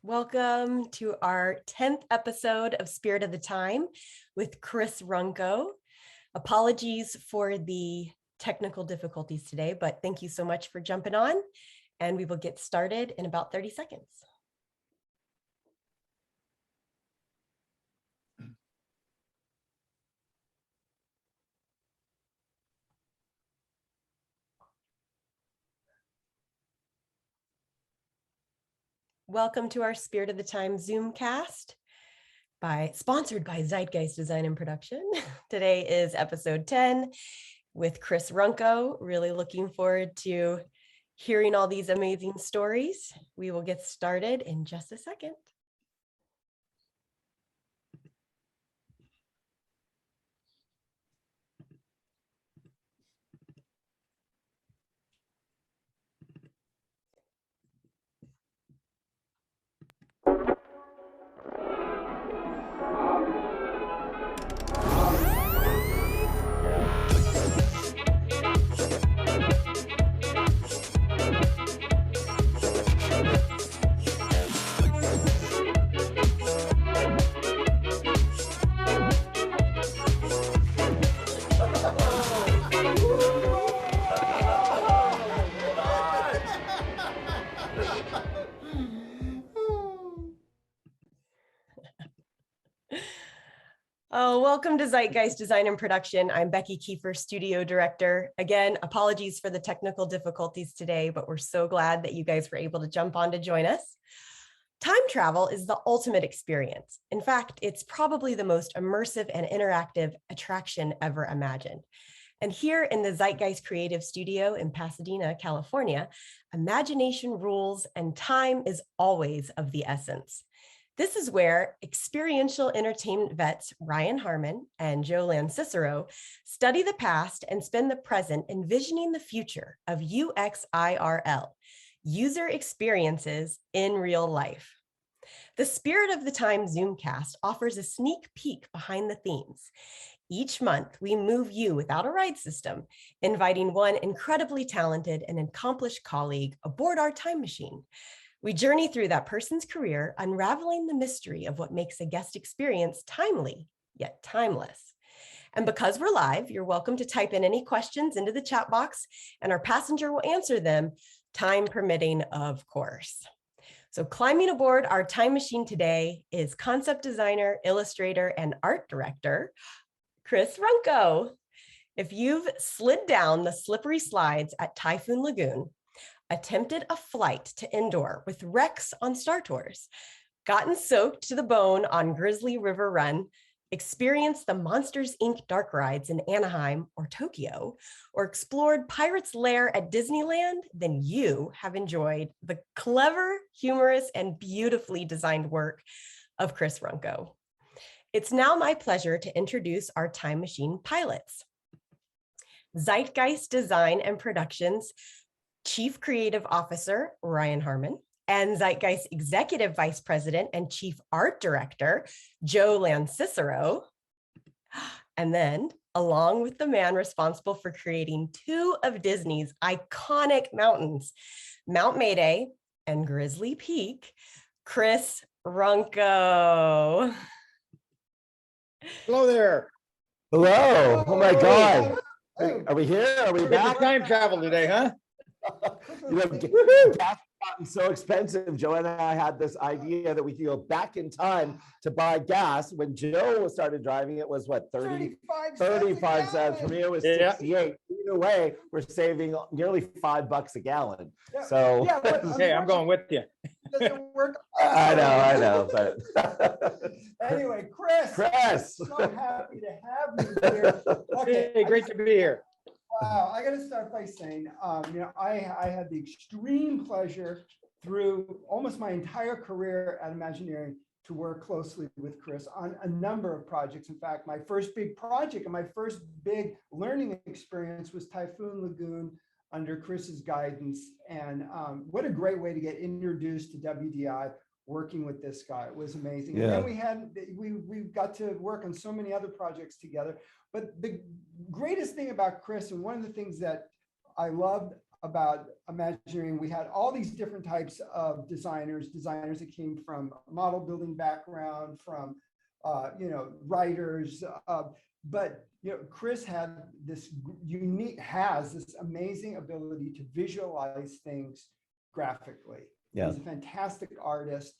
Welcome to our 10th episode of Spirit of the Time with Chris Runco. Apologies for the technical difficulties today, but thank you so much for jumping on, and we will get started in about 30 seconds. Welcome to our Spirit of the Time Zoomcast, sponsored by Zeitgeist Design and Production. Today is episode 10 with Chris Runco. Really looking forward to hearing all these amazing stories. We will get started in just a second. Oh, welcome to Zeitgeist Design and Production. I'm Becky Kiefer, Studio Director. Again, apologies for the technical difficulties today, but we're so glad that you guys were able to jump on to join us. Time travel is the ultimate experience. In fact, it's probably the most immersive and interactive attraction ever imagined. And here in the Zeitgeist Creative Studio in Pasadena, California, imagination rules and time is always of the essence. This is where experiential entertainment vets Ryan Harmon and Joe Lancicero study the past and spend the present envisioning the future of UXIRL, user experiences in real life. The Spirit of the Time Zoomcast offers a sneak peek behind the themes. Each month, we move you without a ride system, inviting one incredibly talented and accomplished colleague aboard our time machine. We journey through that person's career, unraveling the mystery of what makes a guest experience timely, yet timeless. And because we're live, you're welcome to type in any questions into the chat box, and our passenger will answer them, time permitting, of course. So climbing aboard our time machine today is concept designer, illustrator, and art director, Chris Runco. If you've slid down the slippery slides at Typhoon Lagoon, attempted a flight to indoor with Rex on Star Tours, gotten soaked to the bone on Grizzly River Run, experienced the Monsters, Inc. dark rides in Anaheim or Tokyo, or explored Pirate's Lair at Disneyland, then you have enjoyed the clever, humorous, and beautifully designed work of Chris Runco. It's now my pleasure to introduce our time machine pilots. Zeitgeist Design and Productions Chief Creative Officer, Ryan Harmon, and Zeitgeist Executive Vice President and Chief Art Director, Joe Lancicero. And then, along with the man responsible for creating two of Disney's iconic mountains, Mount Mayday and Grizzly Peak, Chris Runco. Hello there. Hello. Oh my God. Are we here? Are we back? Time travel today, huh? You know, gas has gotten so expensive. Joe and I had this idea that we could go back in time to buy gas. When Joe started driving, it was what, 35 cents. For me, it was 68. Either way, we're saving nearly $5 a gallon. Yeah. So Yeah, hey, I'm going with you. Doesn't work. I know, but Anyway, Chris, so happy to have you here. Okay, Hey, great to be here. Wow, I got to start by saying, I had the extreme pleasure through almost my entire career at Imagineering to work closely with Chris on a number of projects. In fact, my first big project and my first big learning experience was Typhoon Lagoon under Chris's guidance. And what a great way to get introduced to WDI, working with this guy. It was amazing. Yeah. And then we got to work on so many other projects together. But the greatest thing about Chris, and one of the things that I loved about Imagineering, we had all these different types of designers that came from model building background, from writers, but Chris has this amazing ability to visualize things graphically. Yeah. He's a fantastic artist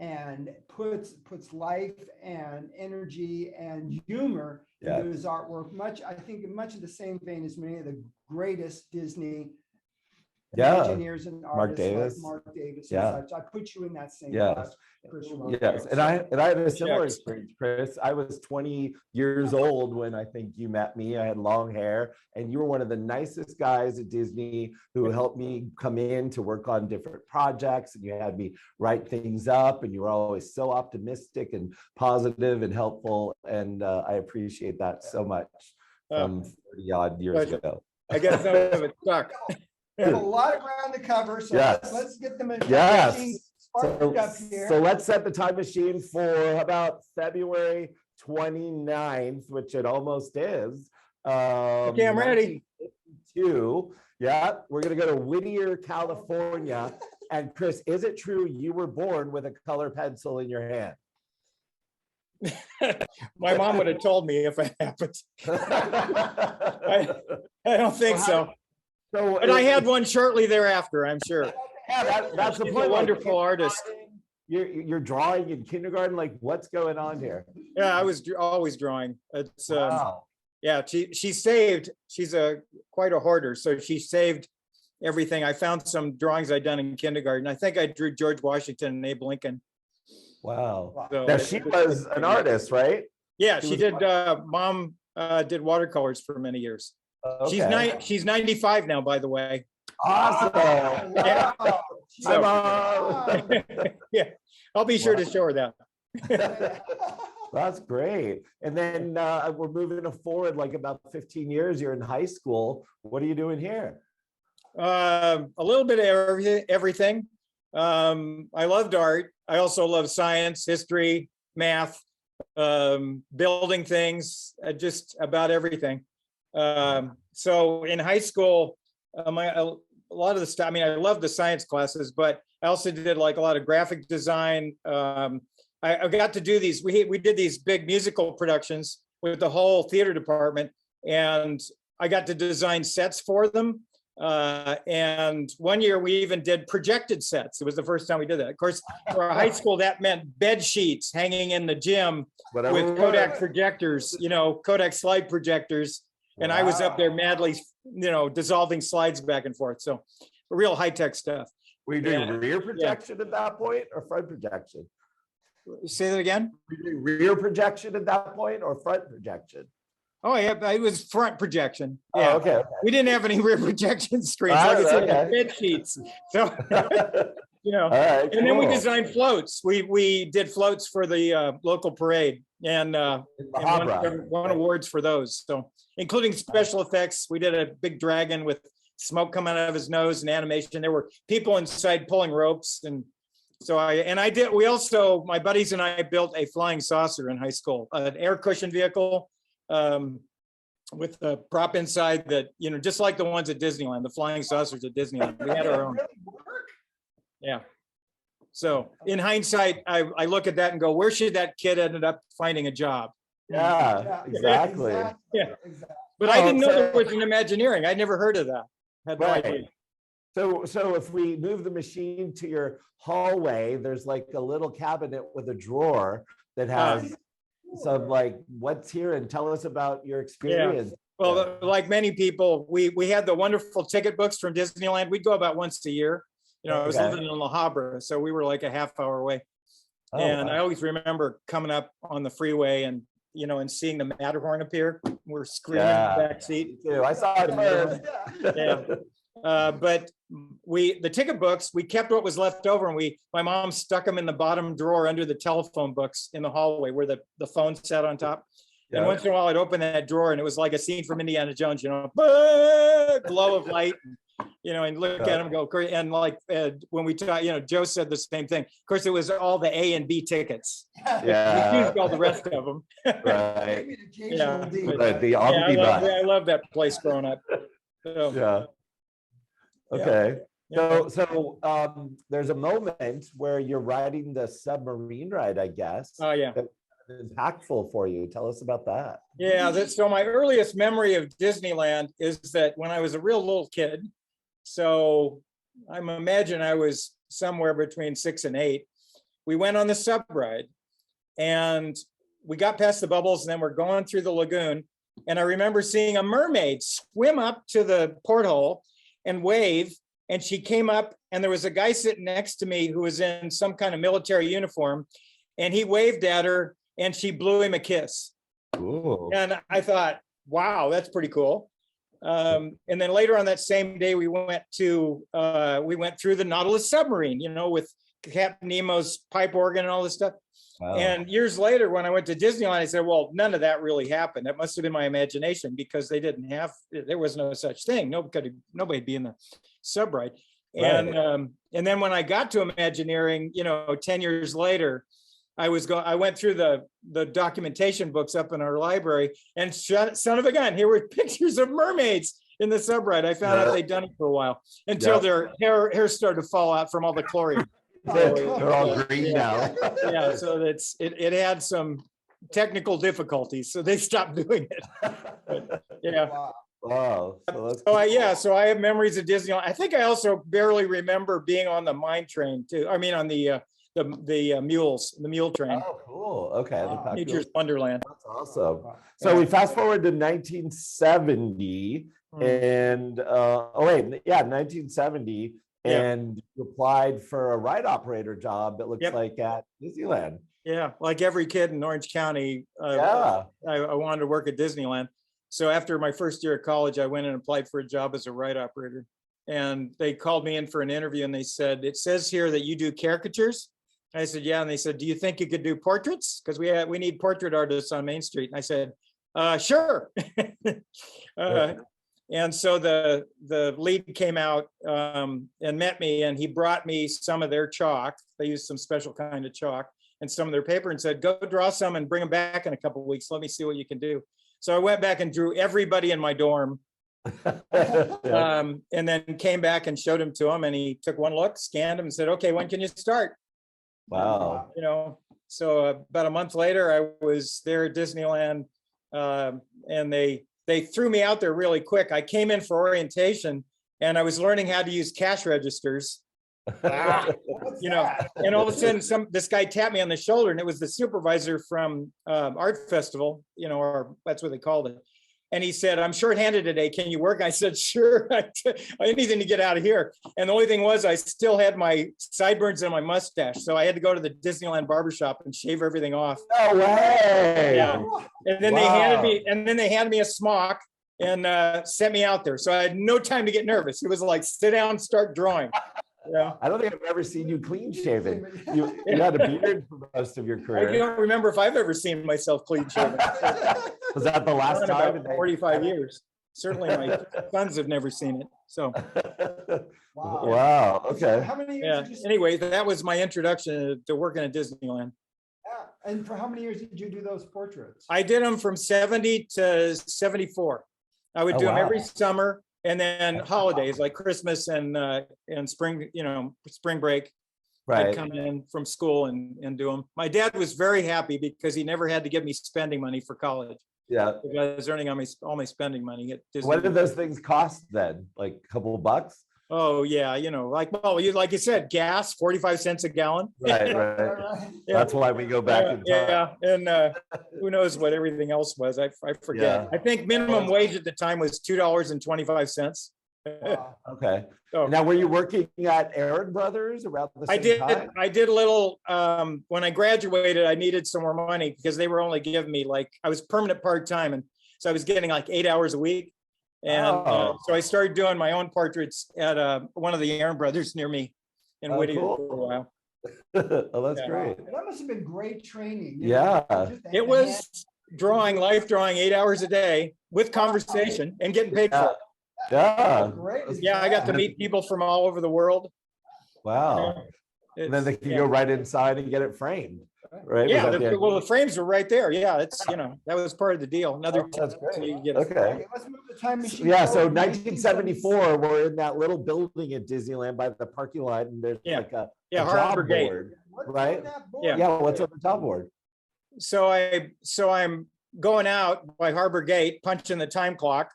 and puts life and energy and humor into his artwork. I think in much of the same vein as many of the greatest Disney Imagineers and artists, like Mark Davis and such. I put you in that same class, Chris Runco. Yes, and I had a similar experience, Chris. I was 20 years old when I think you met me. I had long hair, and you were one of the nicest guys at Disney who helped me come in to work on different projects, and you had me write things up, and you were always so optimistic and positive and helpful, and I appreciate that so much from 30 odd years ago. I guess some of it stuck. We have a lot of ground to cover, so let's get them in. So let's set the time machine for about February 29th, which it almost is. Okay, I'm ready. Yeah, we're gonna go to Whittier, California. And Chris, is it true you were born with a color pencil in your hand? My mom would have told me if it happened. I don't think so. But I had one shortly thereafter, I'm sure. Yeah, that's the point. A wonderful artist. You're drawing in kindergarten. Like, what's going on here? Yeah, I was always drawing. It's wow. Yeah, she's quite a hoarder, so she saved everything. I found some drawings I'd done in kindergarten. I think I drew George Washington and Abe Lincoln. Wow. So now she was an artist, right? Yeah, she did. Mom did watercolors for many years. Okay. She's 95 now, by the way. Awesome. Yeah. So, yeah, I'll be sure to show her that. That's great. And then we're moving forward like about 15 years. You're in high school. What are you doing here? A little bit of everything. I loved art. I also love science, history, math, building things, just about everything. So in high school, a lot of the stuff, I mean, I love the science classes, but I also did like a lot of graphic design. I got to do these, we did these big musical productions with the whole theater department, and I got to design sets for them. And one year we even did projected sets. It was the first time we did that. Of course, for a high school, that meant bed sheets hanging in the gym with Kodak projectors, Kodak slide projectors. And I was up there madly, dissolving slides back and forth. So real high-tech stuff. Were you doing rear projection at that point or front projection? Say that again? Were you doing rear projection at that point or front projection? Oh, yeah, it was front projection. Yeah. Oh, okay. We didn't have any rear projection screens. Like I said, bed sheets. So, All right, and then we designed floats. We did floats for the local parade and won awards for those. So, including special effects. We did a big dragon with smoke coming out of his nose and animation. There were people inside pulling ropes. And so my buddies and I built a flying saucer in high school, an air cushion vehicle with a prop inside that, just like the ones at Disneyland, the flying saucers at Disneyland. We had our own. Yeah. So in hindsight, I look at that and go, where should that kid ended up finding a job? Yeah, exactly. Yeah. But I didn't know there was an Imagineering. I'd never heard of that. Had no idea. So if we move the machine to your hallway, there's like a little cabinet with a drawer that has some what's here, and tell us about your experience. Yeah. Well, like many people, we had the wonderful ticket books from Disneyland. We'd go about once a year. I was living in La Habra, so we were like a half hour away. And I always remember coming up on the freeway and seeing the Matterhorn appear. We're screaming in the back seat. I saw it first. Yeah. But the ticket books, we kept what was left over, and my mom stuck them in the bottom drawer under the telephone books in the hallway where the phone sat on top. And once in a while I'd open that drawer and it was like a scene from Indiana Jones, glow of light, and look at him go crazy. And when we talked, Joe said the same thing. Of course, it was all the A and B tickets. Yeah. We used all the rest of them. Right. I love that place growing up. So. Yeah. Okay. Yeah. There's a moment where you're riding the submarine ride, I guess. Oh, yeah. That was impactful for you. Tell us about that. Yeah, so my earliest memory of Disneyland is that when I was a real little kid, so I imagine I was somewhere between 6 and 8, we went on the sub ride and we got past the bubbles and then we're going through the lagoon. And I remember seeing a mermaid swim up to the porthole and wave. And she came up and there was a guy sitting next to me who was in some kind of military uniform and he waved at her and she blew him a kiss. Ooh. And I thought, wow, that's pretty cool. And then later on that same day, we went through the Nautilus submarine, with Captain Nemo's pipe organ and all this stuff. Wow. And years later, when I went to Disneyland, I said, well, none of that really happened. That must have been my imagination because there was no such thing. Nobody'd be in the sub ride. Right. And then when I got to Imagineering, 10 years later, I went through the documentation books up in our library and son of a gun, here were pictures of mermaids in the sub ride. I found out they'd done it for a while until their hair started to fall out from all the chlorine. They're all green now. Yeah, so it had some technical difficulties, so they stopped doing it. But, yeah. Wow. So I have memories of Disneyland. I think I also barely remember being on the mine train too. I mean, on the mule train. Oh, cool. Okay. Nature's Wonderland. That's awesome. So we fast forward to 1970 and 1970. And you applied for a ride operator job, it looks like, at Disneyland. Yeah, like every kid in Orange County, I wanted to work at Disneyland. So after my first year of college, I went and applied for a job as a ride operator. And they called me in for an interview and they said, it says here that you do caricatures. I said, yeah. And they said, do you think you could do portraits? Because we need portrait artists on Main Street. And I said, sure. And so the lead came out and met me and he brought me some of their chalk. They used some special kind of chalk and some of their paper and said, go draw some and bring them back in a couple of weeks. Let me see what you can do. So I went back and drew everybody in my dorm and then came back and showed him to him and he took one look, scanned him and said, okay, when can you start? Wow. So about a month later, I was there at Disneyland and they threw me out there really quick. I came in for orientation and I was learning how to use cash registers. And all of a sudden this guy tapped me on the shoulder and it was the supervisor from Art Festival, or that's what they called it. And he said, I'm shorthanded today. Can you work? I said, sure. Anything to get out of here. And the only thing was I still had my sideburns and my mustache. So I had to go to the Disneyland barbershop and shave everything off. No way. Yeah. And then they handed me a smock and sent me out there. So I had no time to get nervous. It was like, sit down, start drawing. Yeah. I don't think I've ever seen you clean shaven. You had a beard for most of your career. I don't remember if I've ever seen myself clean shaven. Was that the last time? In 45 years. Certainly my sons have never seen it. So. Wow. Okay. How many years? Anyway, that was my introduction to working at Disneyland. Yeah. And for how many years did you do those portraits? I did them from 70 to 74. I would do them every summer. And then holidays like Christmas and spring, spring break. Right. I'd come in from school and do them. My dad was very happy because he never had to give me spending money for college. Yeah. I was earning all my spending money at Disney. What did those things cost then? Like a couple of bucks? Oh yeah, like you said, gas 45 cents a gallon. Right. Yeah. That's why we go back in time. Yeah, and who knows what everything else was? I forget. Yeah. I think minimum wage at the time was $2.25. Okay. So, now, were you working at Aaron Brothers around the same time? I did a little. When I graduated, I needed some more money because they were only giving me I was permanent part-time, and so I was getting like 8 hours a week. And so I started doing my own portraits at one of the Aaron Brothers near me in Whittier for a while. Oh, that's great. That must have been great training. Yeah. It was life drawing 8 hours a day with conversation and getting paid for it. Yeah. Great. Yeah, I got to meet people from all over the world. Wow. And then they can go right inside and get it framed. right? Yeah, Was that the well, the idea? frames were right there. Yeah, it's, that was part of the deal. Another, Oh, that's so great. you get a Okay. frame. Okay, let's move the time machine. Yeah, so forward to 1974, we're in that little building at Disneyland by the parking lot, and there's Yeah. like a Yeah, job Harbor Gate. board, What's on right? that board? Yeah. Yeah, what's on the job board? So I'm going out by Harbor Gate, punching the time clock,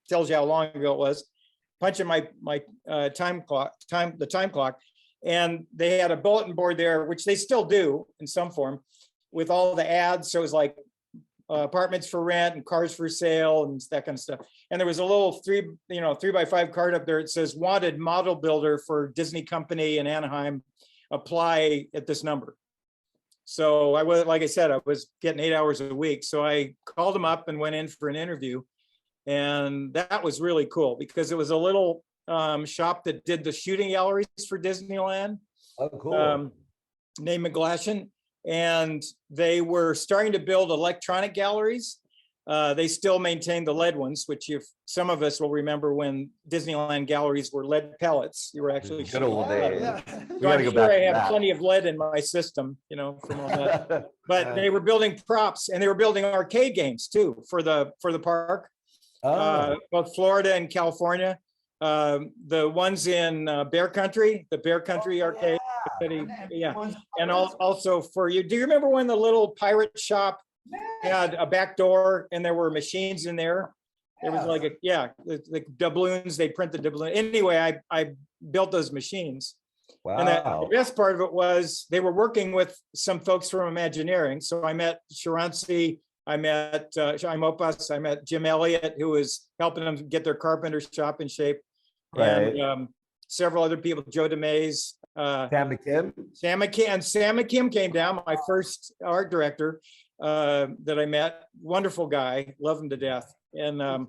tells you how long ago it was, punching my time clock, the time clock. And they had a bulletin board there, which they still do in some form, with all the ads. So it was like apartments for rent and cars for sale and that kind of stuff. And there was a little 3x5 card up there. It says wanted model builder for Disney company in Anaheim, apply at this number. So I was, like I said, I was getting 8 hours a week. So I called them up and went in for an interview. And that was really cool because it was a little shop that did the shooting galleries for Disneyland, Oh, cool. named McGlashan. And they were starting to build electronic galleries. They still maintain the lead ones, which some of us will remember when Disneyland galleries were lead pellets. You were actually Good old Yeah, days. yeah. We So gotta I'm go sure back I to have that. plenty of lead in my system, from all that. But they were building props and they were building arcade games too for the park, Oh, both Florida and California. The ones in Bear Country, the Bear Country arcade, yeah. And also for you, do you remember when the little pirate shop had a back door and there were machines in there? It was like the doubloons, they print the doubloon. Anyway, I built those machines. And the wow. best part of it was they were working with some folks from Imagineering. So I met Sharansi, I met Imopas, I met Jim Elliott, who was helping them get their carpenter shop in shape. Right. And several other people, Joe DeMays, Sam McKim? Sam McKim came down, my first art director that I met. Wonderful guy, love him to death. And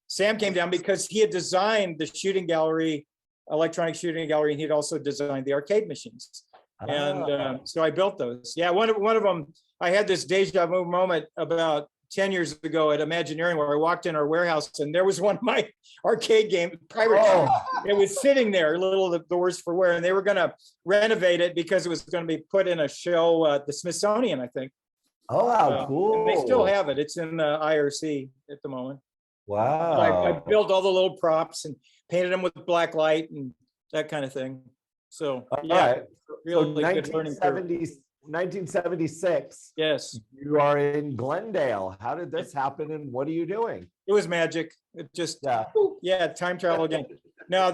Sam came down because he had designed the shooting gallery, electronic shooting gallery, and he'd also designed the arcade machines. And so I built those. Yeah, one of them, I had this deja vu moment about 10 years ago at Imagineering where I walked in our warehouse and there was one of my arcade game pirate. It was sitting there, a little the worse for wear, and they were going to renovate it because it was going to be put in a show at the Smithsonian, I think. Oh, wow, cool. And they still have it. It's in the IRC at the moment. Wow. I built all the little props and painted them with black light and that kind of thing. So right. really So good learning curve. 1976, Yes, you are in Glendale. How did this happen and what are you doing? it was magic. It just time travel again. Now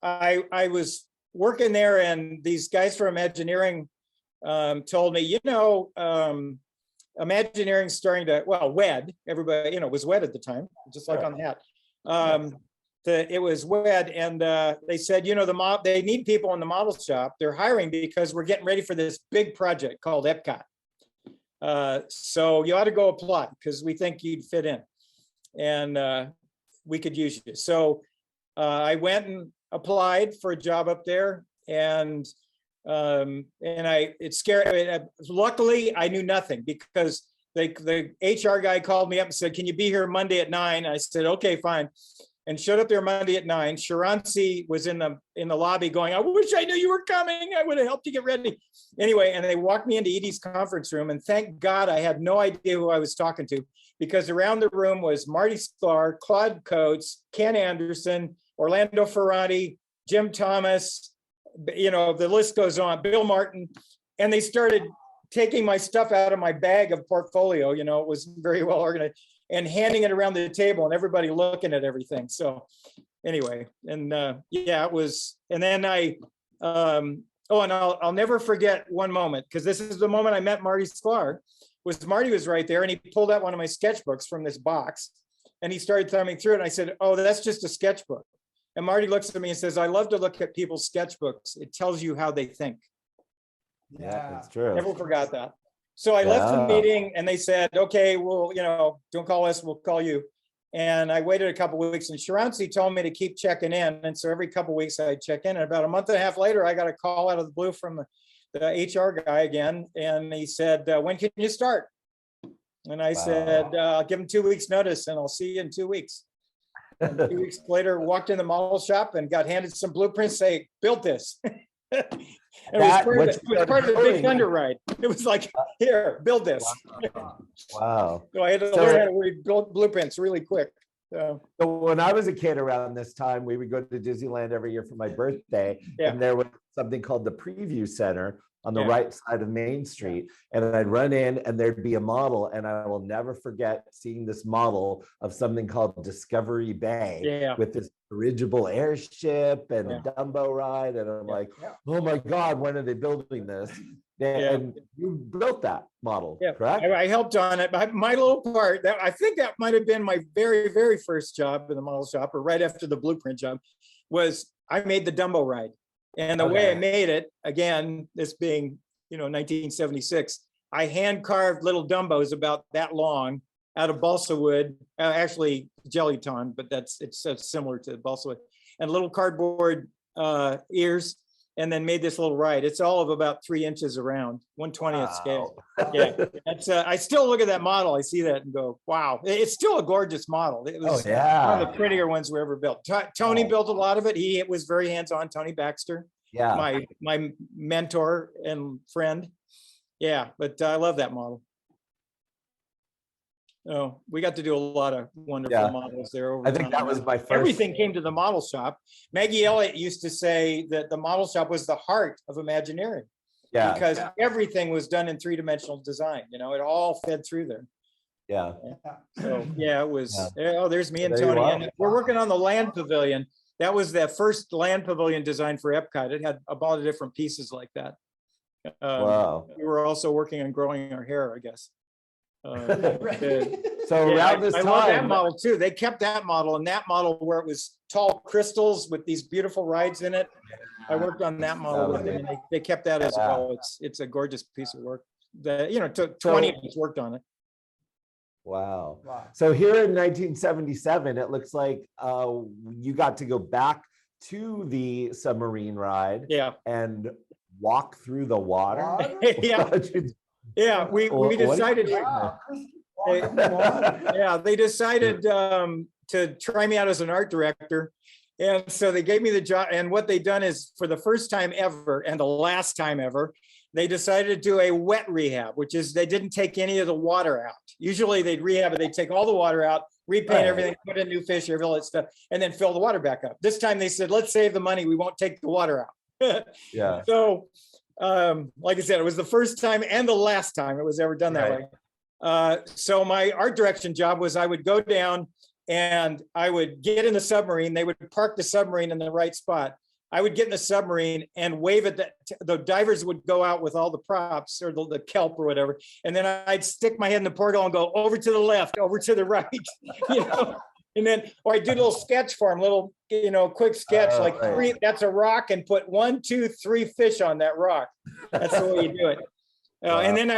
I was working there and these guys from Imagineering told me, Imagineering's starting to, WED, everybody, was WED at the time, just like on the hat. It was WED, and they said, they need people in the model shop. They're hiring because we're getting ready for this big project called EPCOT. So you ought to go apply because we think you'd fit in, and we could use you. So I went and applied for a job up there, and it scared me. Luckily, I knew nothing because the HR guy called me up and said, "Can you be here Monday at 9?" I said, "Okay, fine." And showed up there Monday at 9. Sharansi was in the lobby going, "I wish I knew you were coming. I would have helped you get ready." Anyway, and they walked me into Edie's conference room, and thank God I had no idea who I was talking to because around the room was Marty Sklar, Claude Coates, Ken Anderson, Orlando Ferrati, Jim Thomas, the list goes on, Bill Martin, and they started taking my stuff out of my bag of portfolio, it was very well organized, and handing it around the table and everybody looking at everything. So anyway, and it was, and then and I'll never forget one moment, because this is the moment I met Marty Sklar, Marty was right there and he pulled out one of my sketchbooks from this box and he started thumbing through it. And I said, "Oh, that's just a sketchbook." And Marty looks at me and says, "I love to look at people's sketchbooks. It tells you how they think." Yeah, that's true. Never forgot that. So I left the meeting and they said, "Okay, well, don't call us, we'll call you." And I waited a couple of weeks and Sharansi told me to keep checking in. And so every couple of weeks I'd check in. And about a month and a half later, I got a call out of the blue from the HR guy again. And he said, "When can you start?" And I said, "I'll give him 2 weeks notice and I'll see you in 2 weeks." And 2 weeks later, walked in the model shop and got handed some blueprints, say, "Built this." It was part of the Big Thunder ride. It was like, here, build this. Wow. So I had to learn how to read blueprints really quick. So when I was a kid around this time, we would go to Disneyland every year for my birthday. Yeah. And there was something called the Preview Center on the Yeah. right side of Main Street. And I'd run in and there'd be a model. And I will never forget seeing this model of something called Discovery Bay Yeah. with this dirigible airship and Yeah. a Dumbo ride. And I'm Yeah. like, oh my God, when are they building this? Yeah. And you built that model, yeah, correct? I helped on it. My little part, I think that might have been my very, very first job in the model shop, or right after the blueprint job, was I made the Dumbo ride. And the way I Okay. made it, again, this being, 1976, I hand carved little Dumbos about that long out of balsa wood, actually Jellyton, but it's similar to balsa wood, and little cardboard ears, and then made this little ride. It's all of about 3 inches around, 1/20th scale. Yeah, that's I still look at that model. I see that and go, wow, it's still a gorgeous model. It was one of the prettier ones we ever built. Tony built a lot of it. He was very hands-on. Tony Baxter, my mentor and friend. Yeah, but I love that model. Oh, we got to do a lot of wonderful models there over I think time. that was my first. Everything came to the model shop. Maggie Elliott used to say that the model shop was the heart of Imagineering. Yeah. Because everything was done in 3-dimensional design. It all fed through there. Yeah. So yeah, it was. Yeah. Oh, there's me and There you Tony, are. and we're working on the land pavilion. That was the first land pavilion design for EPCOT. It had a lot of different pieces like that. Wow. We were also working on growing our hair, I guess. So Yeah, around this I love that time, model too. They kept that model, and that model where it was tall crystals with these beautiful rides in it. I worked on that model with them, and they kept that as well. It's a gorgeous piece of work. Took 20 of us worked on it. wow. So here in 1977, it looks like you got to go back to the submarine ride Yeah, and walk through the water. yeah, yeah. We decided. They decided to try me out as an art director. And so they gave me the job. And what they done is, for the first time ever and the last time ever, they decided to do a wet rehab, which is they didn't take any of the water out. Usually they'd rehab it, they'd take all the water out, repaint everything, put in new fish, all that stuff, and then fill the water back up. This time they said, let's save the money. We won't take the water out. Yeah. So, like I said, it was the first time and the last time it was ever done that way. So my art direction job was I would go down and I would get in the submarine. They would park the submarine in the right spot. I would get in the submarine and wave at the divers would go out with all the props or the kelp or whatever. And then I'd stick my head in the portal and go over to the left, over to the right, And then, or I do a little sketch for them, quick sketch, like that's a rock, and put 1, 2, 3 fish on that rock. That's the way you do it. And then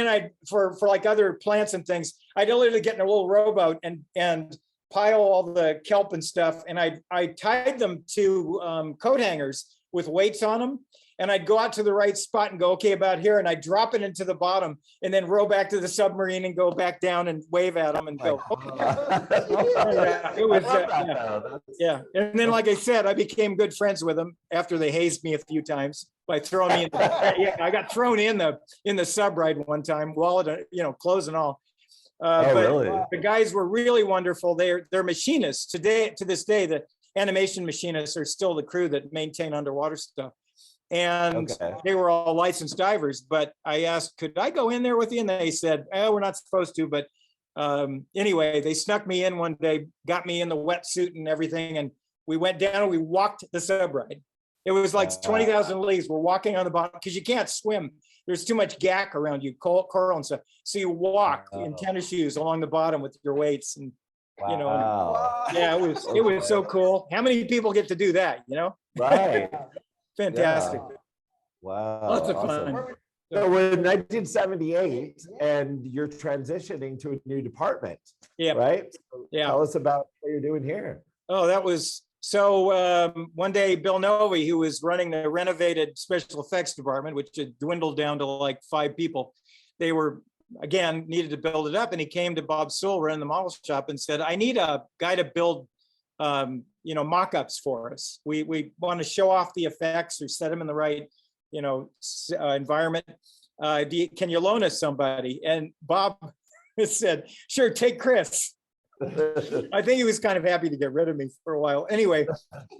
I for like other plants and things, I'd literally get in a little rowboat and pile all the kelp and stuff, and I tied them to coat hangers with weights on them, and I'd go out to the right spot and go, okay, about here, and I'd drop it into the bottom, and then row back to the submarine and go back down and wave at them and go. It was yeah. And then, like I said, I became good friends with them after they hazed me a few times by throwing me in. I got thrown in the sub ride one time, wallet, clothes and all. But really? The guys were really wonderful. They're machinists to this day. The animation machinists are still the crew that maintain underwater stuff, and they were all licensed divers. But I asked, could I go in there with you? And they said, we're not supposed to. But anyway, they snuck me in one day, got me in the wetsuit and everything, and we went down and we walked the sub ride. It was like 20,000 leagues. We're walking on the bottom because you can't swim. There's too much gack around you, coral and stuff. So you walk in tennis shoes along the bottom with your weights, and yeah, it was so cool. How many people get to do that? Right. Fantastic. Yeah. Wow. Lots of fun. So we're in 1978, and you're transitioning to a new department. Yeah. Right. Yeah. Tell us about what you're doing here. Oh, that was. So one day, Bill Novi, who was running the renovated special effects department, which had dwindled down to like 5 people, they were, again, needed to build it up. And he came to Bob Sewell, running the model shop, and said, I need a guy to build mock-ups for us. We want to show off the effects or set them in the right, environment. Can you loan us somebody? And Bob said, sure, take Chris. I think he was kind of happy to get rid of me for a while. Anyway,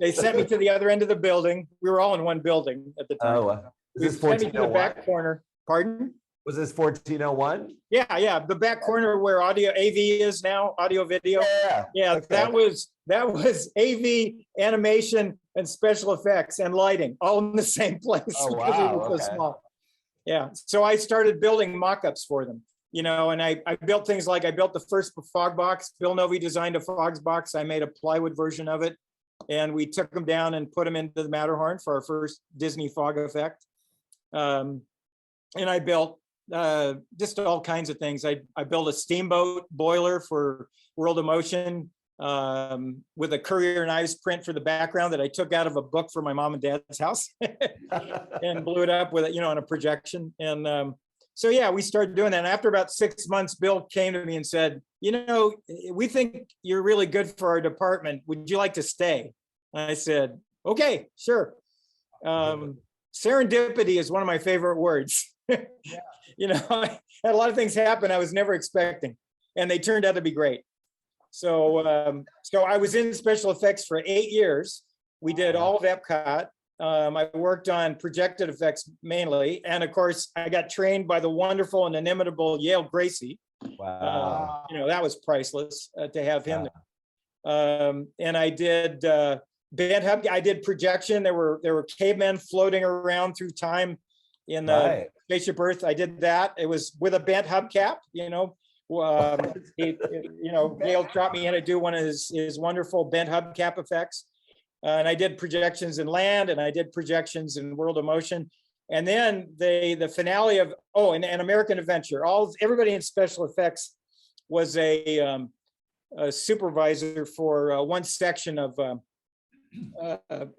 they sent me to the other end of the building. We were all in one building at the time. Oh, They sent me to the back corner. Pardon? Was this 1401? Yeah, the back corner where audio AV is now, audio video. Yeah, okay. that was AV, animation, and special effects and lighting all in the same place. Oh, because it wow, was so okay. small. Yeah, so I started building mock-ups for them, and I built things like I built the first fog box. Bill Novi designed a fog box. I made a plywood version of it, and we took them down and put them into the Matterhorn for our first Disney fog effect. And I built just all kinds of things. I built a steamboat boiler for World of Motion with a Currier and Ives print for the background that I took out of a book for my mom and dad's house and blew it up with it, on a projection. And so, yeah, we started doing that. And after about 6 months, Bill came to me and said, we think you're really good for our department. Would you like to stay? And I said, okay, sure. Serendipity is one of my favorite words. I had a lot of things happen I was never expecting, and they turned out to be great. So I was in special effects for 8 years. We did all of EPCOT. I worked on projected effects mainly. And of course, I got trained by the wonderful and inimitable Yale Gracie. Wow. That was priceless to have him. And I did band hub. I did projection. There were cavemen floating around through time in the spaceship Earth. I did that. It was with a bent hubcap, Yale dropped me in to do one of his wonderful bent hubcap effects. And I did projections in Land, and I did projections in World of Motion. And then the finale of, and American Adventure. Everybody in special effects was a supervisor for one section of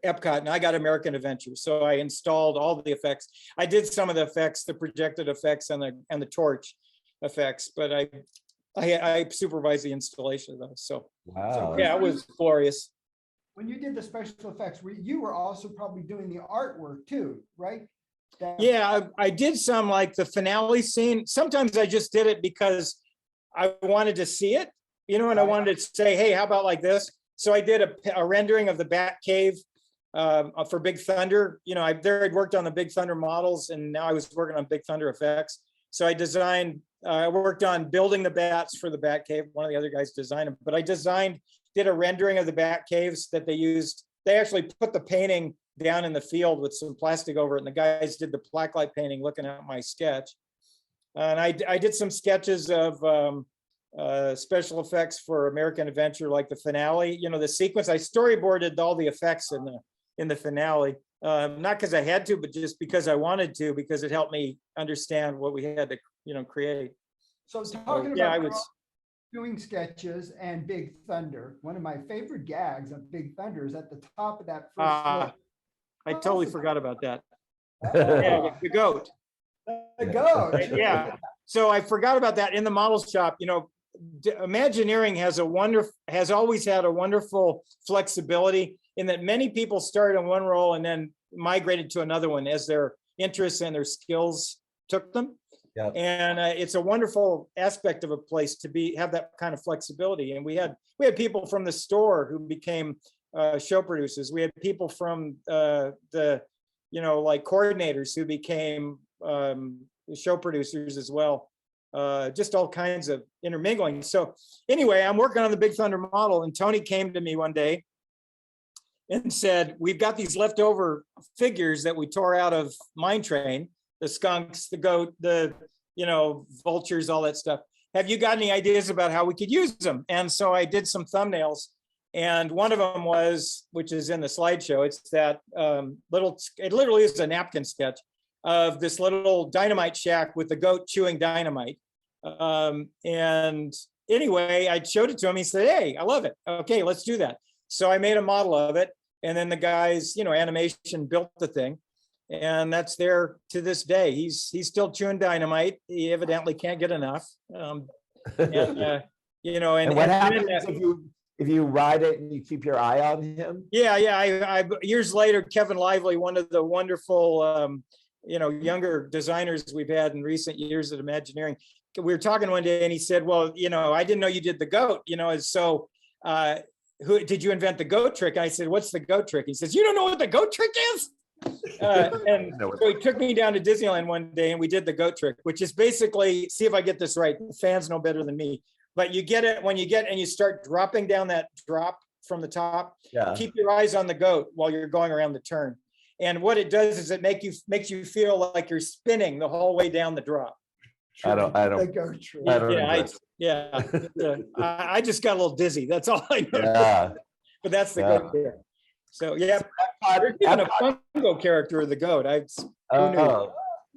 EPCOT, and I got American Adventure. So I installed all the effects. I did some of the effects, the projected effects and the torch effects, but I supervised the installation of those. So, wow. Yeah, it was glorious. When you did the special effects, you were also probably doing the artwork too, right? Yeah, I did some, like the finale scene. Sometimes I just did it because I wanted to see it, and I wanted to say, hey, how about like this? So I did a rendering of the Bat Cave for Big Thunder. I'd worked on the Big Thunder models, and now I was working on Big Thunder effects. So I worked on building the bats for the Bat Cave. One of the other guys designed them, but I did a rendering of the Bat Caves that they used. They actually put the painting down in the field with some plastic over it, and the guys did the blacklight painting looking at my sketch. And I did some sketches of special effects for American Adventure, like the finale, the sequence. I storyboarded all the effects in the finale, not because I had to, but just because I wanted to, because it helped me understand what we had to, create. So talking about I doing sketches and Big Thunder, one of my favorite gags of Big Thunder is at the top of that first floor. I totally forgot about that. Yeah, the goat. The goat. Yeah. So I forgot about that in the model shop. Imagineering has always had a wonderful flexibility in that many people started in one role and then migrated to another one as their interests and their skills took them. Yep. And it's a wonderful aspect of a place to have that kind of flexibility. And we had people from the store who became show producers. We had people from like coordinators who became show producers as well. Just all kinds of intermingling. So anyway, I'm working on the Big Thunder model, and Tony came to me one day and said, we've got these leftover figures that we tore out of Mine Train, the skunks, the goat, the vultures, all that stuff. Have you got any ideas about how we could use them? And so I did some thumbnails, and one of them was, which is in the slideshow, it's that it literally is a napkin sketch of this little dynamite shack with the goat chewing dynamite. And anyway, I showed it to him. He said, hey, I love it. Okay, let's do that. So I made a model of it. And then the guys, animation built the thing. And that's there to this day. He's still chewing dynamite. He evidently can't get enough. And what happens if you if you ride it and you keep your eye on him? Yeah, yeah. I years later, Kevin Lively, one of the wonderful, younger designers we've had in recent years at Imagineering. We were talking one day and he said, well, I didn't know you did the goat, and so who did you invent the goat trick? I said, what's the goat trick? He says, you don't know what the goat trick is? And so he took me down to Disneyland one day and we did the goat trick, which is basically, see if I get this right, the fans know better than me, but you get it when you start dropping down that drop from the top, keep your eyes on the goat while you're going around the turn. And what it does is it makes you feel like you're spinning the whole way down the drop. I don't I just got a little dizzy. That's all I know. Yeah. But that's the goat trick. So yeah, there's even a Funko character of the goat.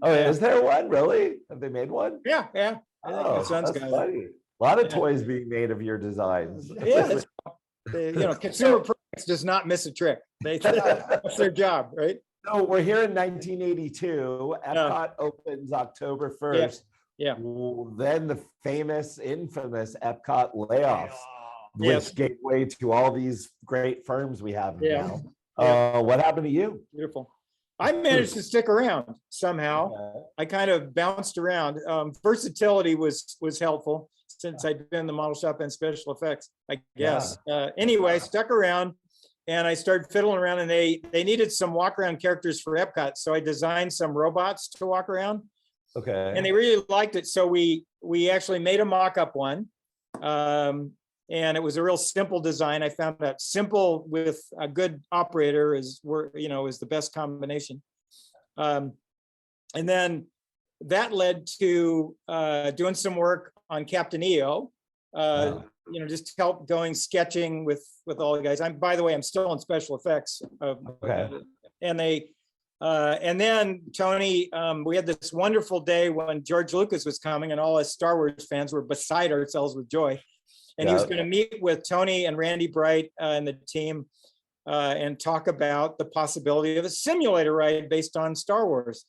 Is there one really? Have they made one? Yeah. I think my son's that's got funny. it. A lot of toys being made of your designs. Yeah, consumer products does not miss a trick. That's their job, right? So we're here in 1982. EPCOT opens October 1st. Yeah. Then the infamous EPCOT layoffs, which gave way to all these great firms we have now. What happened to you? Beautiful. I managed to stick around somehow. I kind of bounced around. Versatility was helpful since I'd been in the model shop and special effects, I guess. Anyway, I stuck around and I started fiddling around, and they needed some walk around characters for EPCOT. So I designed some robots to walk around. Okay. And they really liked it. So we actually made a mock-up one. And it was a real simple design. I found that simple with a good operator is the best combination. And then that led to doing some work on Captain EO. Just help sketching with all the guys. By the way, I'm still in special effects. And then Tony, we had this wonderful day when George Lucas was coming, and all us Star Wars fans were beside ourselves with joy. And he was going to meet with Tony and Randy Bright and the team and talk about the possibility of a simulator ride based on Star Wars.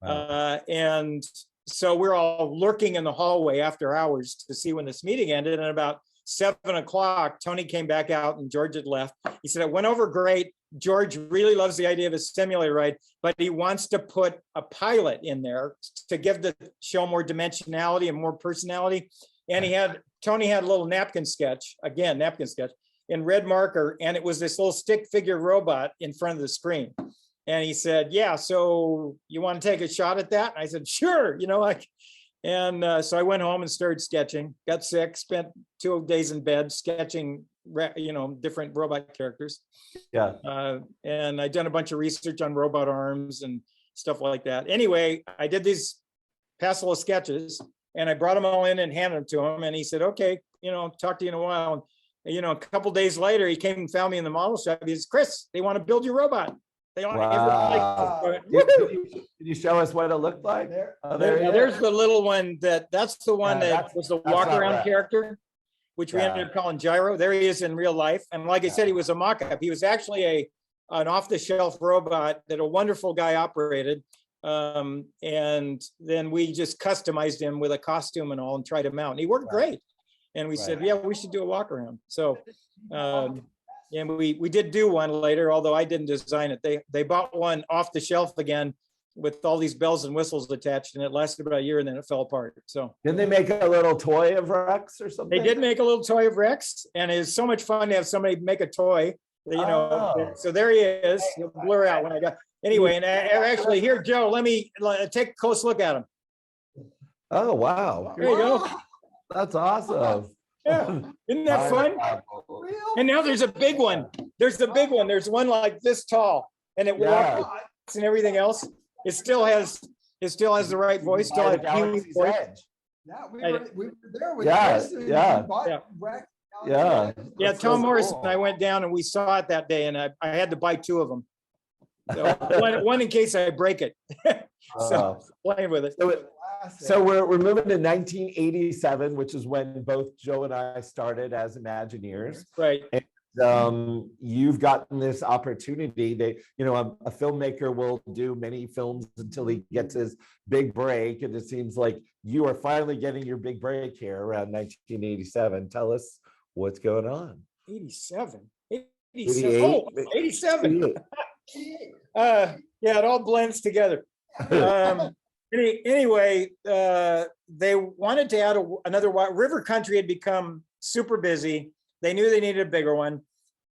And so we're all lurking in the hallway after hours to see when this meeting ended. And about 7 o'clock, Tony came back out and George had left. He said, it went over great. George really loves the idea of a simulator ride, but he wants to put a pilot in there to give the show more dimensionality and more personality. And Tony had a little napkin sketch in red marker, and it was this little stick figure robot in front of the screen. And he said, yeah, so you want to take a shot at that? And I said, sure, so I went home and started sketching, got sick, spent 2 days in bed sketching, different robot characters. And I'd done a bunch of research on robot arms and stuff like that. Anyway, I did these passable sketches and I brought them all in and handed them to him. And he said, okay, talk to you in a while. And, a couple days later, he came and found me in the model shop. He says, Chris, they want to build your robot. They want Can you show us what it looked like? There's the little one that's the one that was the walk around character, which we ended up calling Gyro. There he is in real life. And like I said, he was a mock-up. He was actually an off-the-shelf robot that a wonderful guy operated. And then we just customized him with a costume and all and tried him out. And he worked great. And we said, yeah, we should do a walk around. So, and we did do one later, although I didn't design it. They bought one off the shelf again with all these bells and whistles attached, and it lasted about a year and then it fell apart. So didn't they make a little toy of Rex or something? They did make a little toy of Rex, and it's so much fun to have somebody make a toy. So there he is. He'll blur out when I got. Anyway, and actually here, Joe, let me take a close look at him. Oh wow! There you go. That's awesome. Yeah, isn't that fun? And now there's a big one. There's the big one. There's one like this tall, and it walks and everything else. It still has the right voice. Still has Galaxy's voice. Edge. Yeah, we were there with Chris and Rex. Yeah, Tom Morris and I went down and we saw it that day, and I had to buy 2 of them. So one in case I break it. So playing with it. So we're moving to 1987, which is when both Joe and I started as Imagineers. Right. And you've gotten this opportunity. A filmmaker will do many films until he gets his big break, and it seems like you are finally getting your big break here around 1987. Tell us what's going on. 87. 88. Oh, 87. Yeah, it all blends together. Anyway, they wanted to add another river country had become super busy. They knew they needed a bigger one.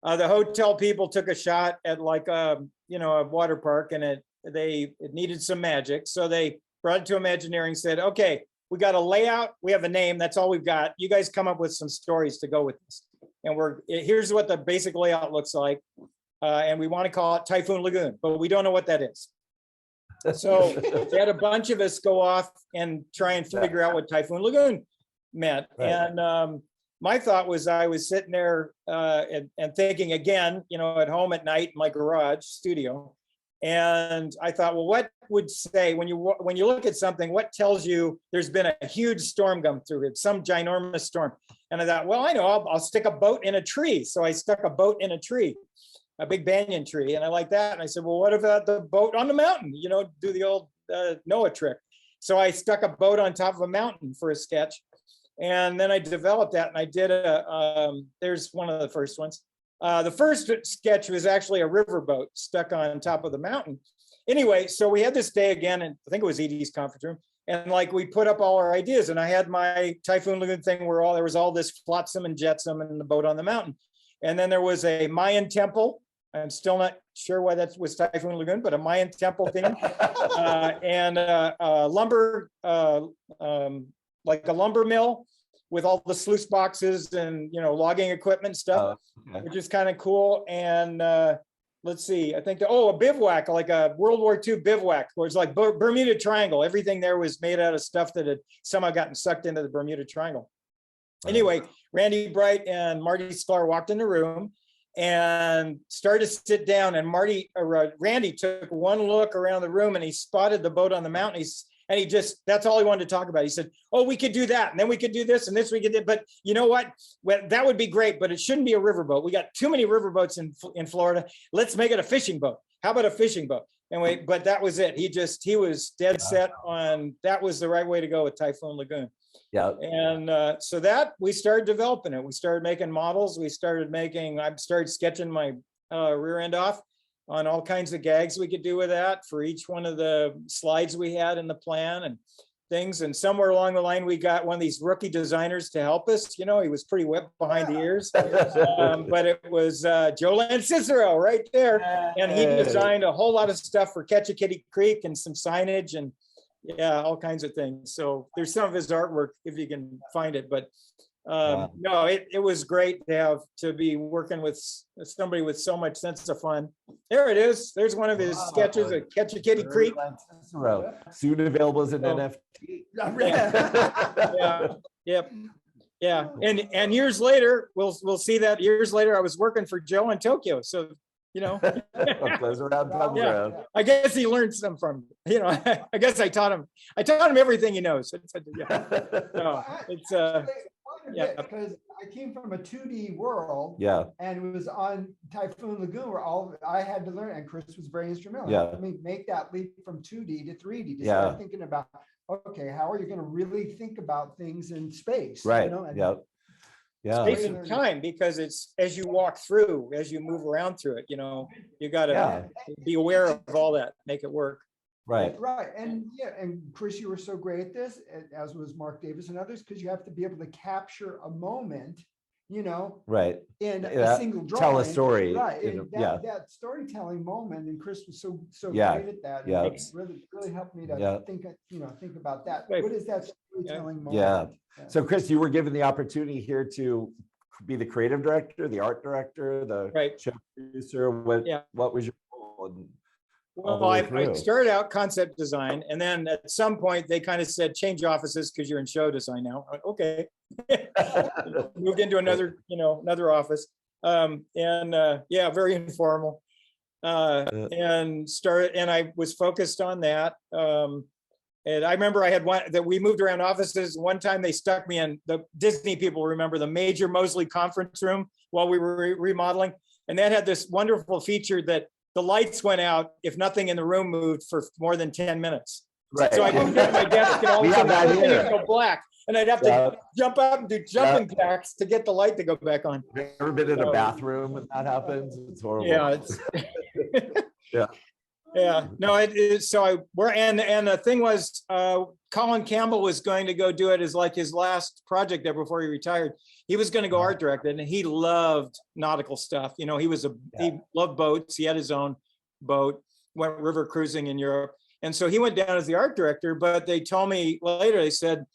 The hotel people took a shot at like a water park, and it needed some magic. So they brought it to Imagineering, said, okay, we got a layout, we have a name, that's all we've got. You guys come up with some stories to go with this. And here's what the basic layout looks like. And we want to call it Typhoon Lagoon, but we don't know what that is. So they had a bunch of us go off and try and figure out what Typhoon Lagoon meant. Right. And my thought was, I was sitting there and thinking again, at home at night in my garage studio. And I thought, well, what would say when you look at something, what tells you there's been a huge storm come through it, some ginormous storm? And I thought, well, I know, I'll stick a boat in a tree. So I stuck a boat in a tree, a big banyan tree. And I like that. And I said, well, what about the boat on the mountain? Do the old Noah trick. So I stuck a boat on top of a mountain for a sketch. And then I developed that, and I did there's one of the first ones. The first sketch was actually a riverboat stuck on top of the mountain. Anyway, so we had this day again, and I think it was Edie's conference room, and like we put up all our ideas, and I had my Typhoon Lagoon thing where there was all this flotsam and jetsam and the boat on the mountain. And then there was a Mayan temple. I'm still not sure why that was Typhoon Lagoon, but a Mayan temple theme, and lumber, like a lumber mill with all the sluice boxes and logging equipment stuff, which is kind of cool. And let's see, I think a bivouac, like a World War II bivouac, where it's like Bermuda Triangle. Everything there was made out of stuff that had somehow gotten sucked into the Bermuda Triangle. Anyway, Randy Bright and Marty Sklar walked in the room and started to sit down, and Randy took one look around the room and he spotted the boat on the mountain. That's all he wanted to talk about. He said, oh, we could do that. And then we could do this and this we could do. But you know what? Well, that would be great, but it shouldn't be a riverboat. We got too many riverboats in Florida. Let's make it a fishing boat. How about a fishing boat? Anyway, but that was it. He was dead set on that was the right way to go with Typhoon Lagoon. Yeah. And so that we started developing it. We started making models. I started sketching my rear end off on all kinds of gags we could do with that for each one of the slides we had in the plan and things. And somewhere along the line, we got one of these rookie designers to help us. He was pretty whipped behind the ears, but it was Joe Lancicero right there. And he designed a whole lot of stuff for Ketchikan Creek and some signage and all kinds of things. So there's some of his artwork if you can find it, but no, it was great to be working with somebody with so much sense of fun. There it is. There's one of his sketches at Ketchikan Creek. Soon available as an NFT. Yeah. And years later, we'll see that years later I was working for Joe in Tokyo. So What goes around comes around. I guess he learned some from, I guess I taught him everything he knows. Because I came from a 2D world, and it was on Typhoon Lagoon where I had to learn, and Chris was very instrumental. I mean, make that leap from 2D to 3D to start thinking about, okay, how are you going to really think about things in space? Right. Space and time, because it's as you walk through, as you move around through it, you got to be aware of all that, make it work. Right. And Chris, you were so great at this, as was Mark Davis and others, because you have to be able to capture a moment, in a single drawing. Tell a story. Right. That storytelling moment, and Chris was so great at that. It really helped me to think about that. Right. What is that storytelling moment? So Chris, you were given the opportunity here to be the creative director, the art director, the show producer. What was your role? Well, I started out concept design, and then at some point they kind of said, change offices because you're in show design now. I went, okay. Moved into another office. Very informal. And I was focused on that. And I remember I had one that we moved around offices. One time they stuck me in, the Disney people remember, the Major Mosley conference room while we were remodeling. And that had this wonderful feature that the lights went out if nothing in the room moved for more than 10 minutes. Right. So I moved at my desk and all of a sudden everything would go black. and I'd have to jump up and do jumping jacks to get the light to go back on. Have you ever been in a bathroom when that happens? It's horrible. Yeah, it's Yeah. yeah. No, it is. So and the thing was, Colin Campbell was going to go do it as like his last project there before he retired. He was going to go art direct it, and he loved nautical stuff. You know, he loved boats. He had his own boat, went river cruising in Europe. And so he went down as the art director, but they told me later, they said,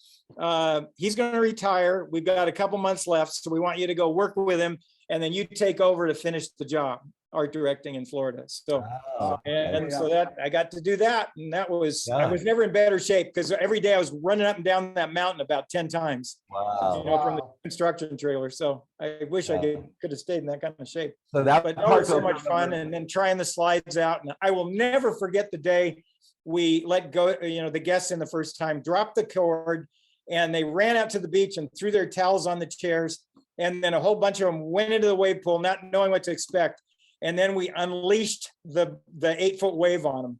he's going to retire. We've got a couple months left. So we want you to go work with him. And then you take over to finish the job, art directing in Florida. So, so that I got to do that. And that was, I was never in better shape because every day I was running up and down that mountain about 10 times, you know, from the construction trailer. So I wish I could have stayed in that kind of shape. So that But that was so much fun. And then trying the slides out. And I will never forget the day we let go, you know, the guests in the first time, dropped the cord, and they ran out to the beach and threw their towels on the chairs. And then a whole bunch of them went into the wave pool, not knowing what to expect. And then we unleashed the 8-foot wave on them.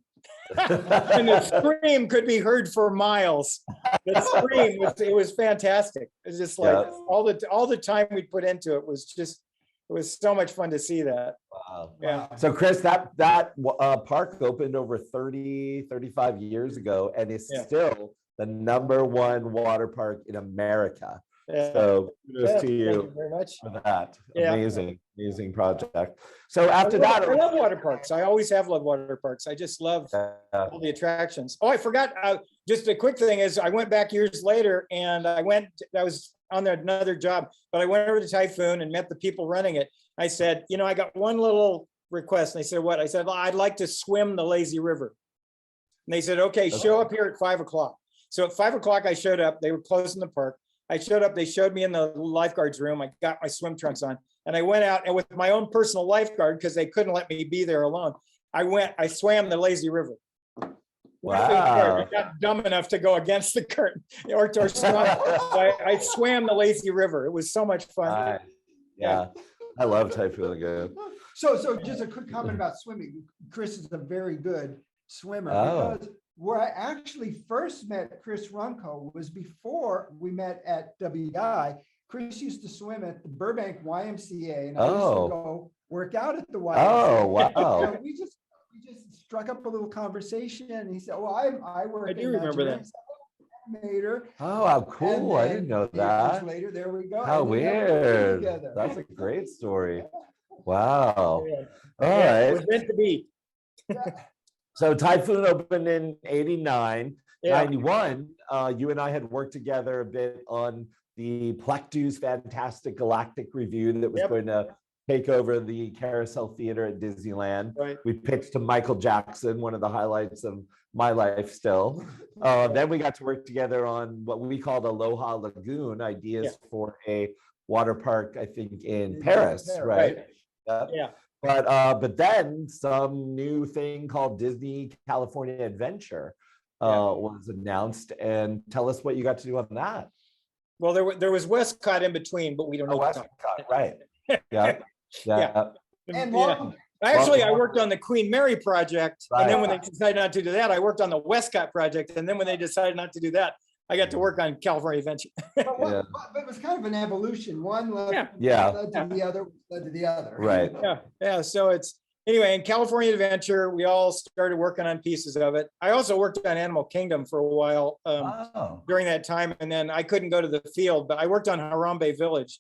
And the scream could be heard for miles. The scream, it was fantastic. It's just like all the time we put into it was just, it was so much fun to see that. Wow. Yeah. So Chris, that park opened over 35 years ago and is still the #1 water park in America. Yeah. So kudos to you Thank you very much for that. Yeah. Amazing project. So after that, I love water parks. I always have loved water parks. I just love all the attractions. Oh, I forgot. Just a quick thing is I went back years later and I was on another job, but I went over to Typhoon and met the people running it. I said, you know, I got one little request. And they said, what? I said, well, I'd like to swim the lazy river. And they said, okay, show up here at 5 o'clock. So at 5 o'clock, I showed up. They were closing the park. I showed up, they showed me in the lifeguards room. I got my swim trunks on and I went out, and with my own personal lifeguard, because they couldn't let me be there alone, I swam the lazy river. wow. I got dumb enough to go against the current or swim. I swam the lazy river. It was so much fun. Yeah. I love Typhoon Lagoon. So just a quick comment about swimming. Chris is a very good swimmer because where I actually first met Chris Runco was before we met at WI. Chris used to swim at the Burbank YMCA, and I used to go work out at the YMCA. Oh, wow. And we just struck up a little conversation, and he said, "Well, I work." I do remember that. Oh, how cool! I didn't know that. Later, there we go. How weird! That's a great story. Wow. All right. It was meant to be. So Typhoon opened in 89, 91. You and I had worked together a bit on the Plectu's Fantastic Galactic Review that was going to take over the Carousel Theater at Disneyland. Right. We pitched to Michael Jackson, one of the highlights of my life still. Then we got to work together on what we called Aloha Lagoon, ideas for a water park, I think, in Paris, right? Yeah. But then some new thing called Disney California Adventure was announced, and tell us what you got to do on that. Well, there was WestCOT in between, but we don't know. WestCOT, right? Yeah. And I worked on the Queen Mary project, and then when they decided not to do that, I worked on the WestCOT project, and then when they decided not to do that, I got to work on California Adventure. But it was kind of an evolution. One led to the other, led to the other. Right. Yeah. So it's anyway, in California Adventure, we all started working on pieces of it. I also worked on Animal Kingdom for a while during that time, and then I couldn't go to the field, but I worked on Harambe Village.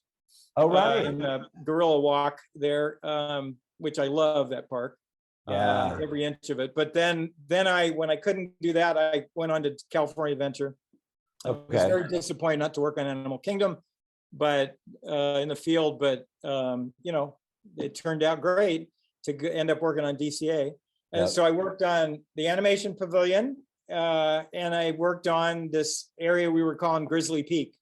Oh, right. And Gorilla Walk there, which I love that park. Every inch of it. But then when I couldn't do that, I went on to California Adventure. I was very disappointed not to work on Animal Kingdom, but in the field. But you know, it turned out great to end up working on DCA. And so I worked on the animation pavilion, and I worked on this area we were calling Grizzly Peak.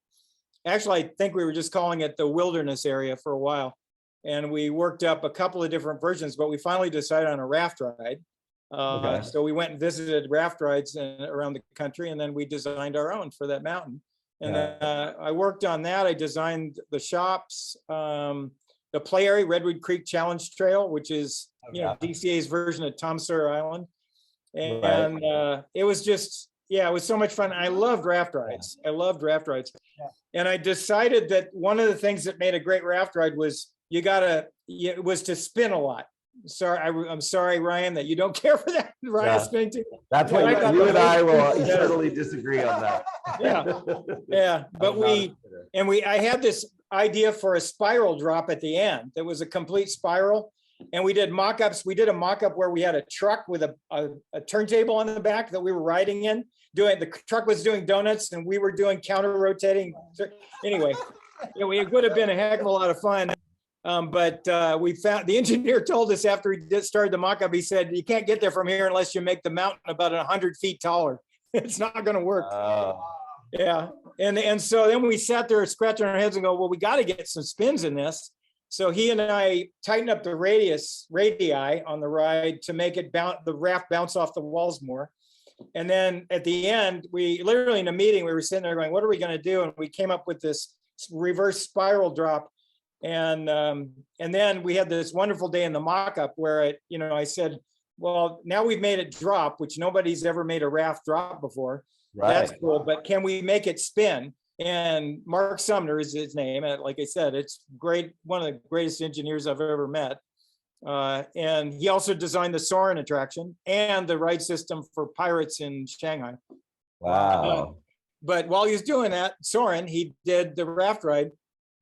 Actually, I think we were just calling it the wilderness area for a while. And we worked up a couple of different versions, but we finally decided on a raft ride. So we went and visited raft rides around the country, and then we designed our own for that mountain. And I worked on that. I designed the shops, the play area, Redwood Creek Challenge Trail, which is DCA's version of Tom Sawyer Island. And it was just yeah, it was so much fun. I loved raft rides. I loved raft rides. Yeah. And I decided that one of the things that made a great raft ride was it was to spin a lot. Sorry, I'm sorry, Ryan, that you don't care for that ride Yeah. spinning too. That's Yeah, why I got you the and I will whole- eternally disagree on that. Yeah, yeah, but I had this idea for a spiral drop at the end. That was a complete spiral. And we did mock-ups. We did a mock-up where we had a truck with a turntable on the back that we were riding in. The truck was doing donuts and we were doing counter-rotating. Anyway, it would have been a heck of a lot of fun. But we found, the engineer told us after we started the mock-up, he said, you can't get there from here unless you make the mountain about 100 feet taller. It's not going to work. Yeah. And so then we sat there scratching our heads and go, well, we got to get some spins in this. So he and I tightened up the radii on the ride to make it the raft bounce off the walls more. And then at the end, we literally in a meeting, we were sitting there going, what are we going to do? And we came up with this reverse spiral drop. And then we had this wonderful day in the mock-up where I said, well, now we've made it drop, which nobody's ever made a raft drop before. Right. That's cool, but can we make it spin? And Mark Sumner is his name. And like I said, it's great. One of the greatest engineers I've ever met. And he also designed the Soarin' attraction and the ride system for Pirates in Shanghai. Wow. But while he was doing that, Soarin', he did the raft ride.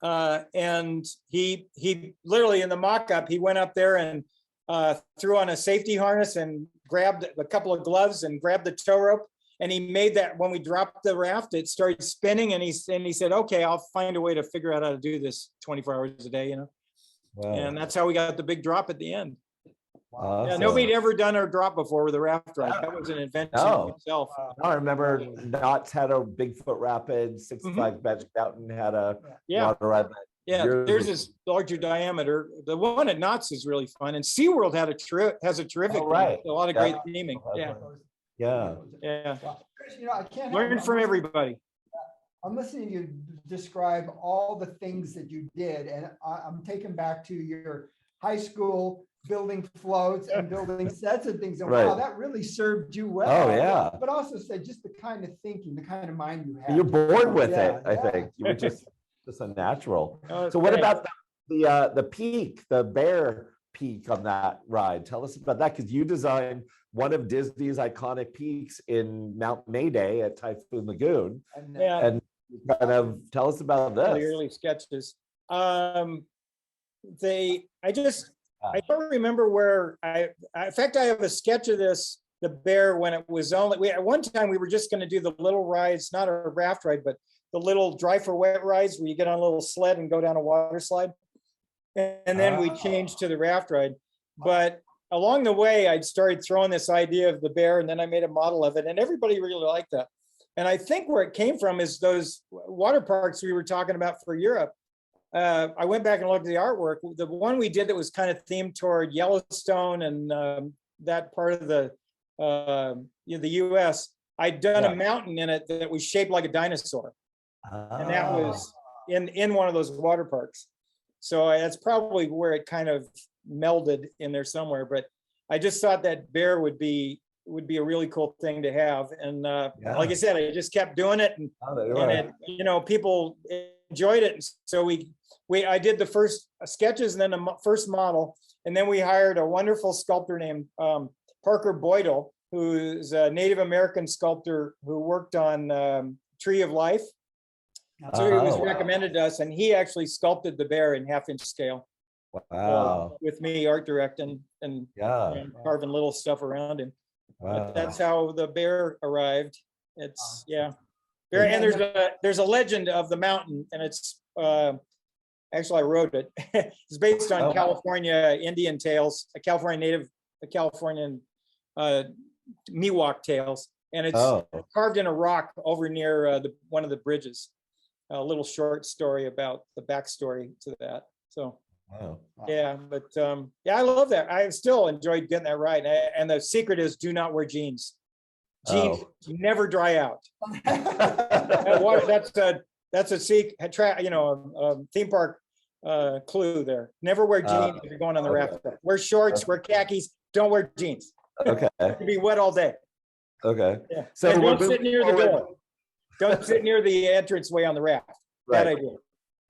And he literally in the mock-up, he went up there and threw on a safety harness and grabbed a couple of gloves and grabbed the tow rope. And he made that when we dropped the raft, it started spinning. And he said, okay, I'll find a way to figure out how to do this 24 hours a day, Wow. And that's how we got the big drop at the end. Awesome. Yeah, nobody had ever done a drop before with a raft ride. That was an invention No. itself. I remember Knott's had a Bigfoot Rapid, Six Flags Magic Mountain had a Yeah. water ride. Yeah, Yours there's was- this larger diameter. The one at Knott's is really fun, and SeaWorld has a terrific, Oh, right. a lot of Yeah. great theming. Yeah, Yeah. yeah. Wow. Chris, I can't Learn help- from everybody. I'm listening to you describe all the things that you did, and I'm taken back to your high school building floats and building sets and things. And wow, Right. that really served you well. Oh, yeah. But also said just the kind of thinking, the kind of mind you had. You're bored with Yeah, it, I yeah. think. You were just a natural. Oh, So what great. about the peak, the bear peak on that ride? Tell us about that, because you designed one of Disney's iconic peaks in Mount Mayday at Typhoon Lagoon. And, Yeah. And kind of tell us about The this. early sketches. I don't remember where in fact, I have a sketch of this, the bear, when it was only, at one time we were just going to do the little rides, not a raft ride, but the little dry for wet rides where you get on a little sled and go down a water slide. And then we changed to the raft ride. But along the way, I'd started throwing this idea of the bear, and then I made a model of it, and everybody really liked that. And I think where it came from is those water parks we were talking about for Europe. I went back and looked at the artwork. The one we did that was kind of themed toward Yellowstone and that part of the US, I'd done a mountain in it that was shaped like a dinosaur. And that was in one of those water parks. So that's probably where it kind of melded in there somewhere. But I just thought that bear would be a really cool thing to have. And like I said, I just kept doing it, and it, people enjoyed it. And so I did the first sketches and then the first model, and then we hired a wonderful sculptor named Parker Boydell, who's a Native American sculptor who worked on Tree of Life. So he was recommended to us, and he actually sculpted the bear in 1/2-inch scale. Wow. With me art directing and carving little stuff around him. But that's how the bear arrived. It's bear, and there's a legend of the mountain, and it's actually I wrote it. It's based on California Indian tales, a Californian Miwok tales, and it's carved in a rock over near one of the bridges. A little short story about the backstory to that. So. Yeah, but I love that. I still enjoyed getting that right. And the secret is do not wear jeans. Jeans never dry out. That's a secret, theme park clue there. Never wear jeans if you're going on the raft. Wear shorts, wear khakis, don't wear jeans. Okay. You'll be wet all day. Okay. Yeah. So And we're don't sit moving near the forward. door. Don't sit near the entranceway on the raft. Bad Right. idea.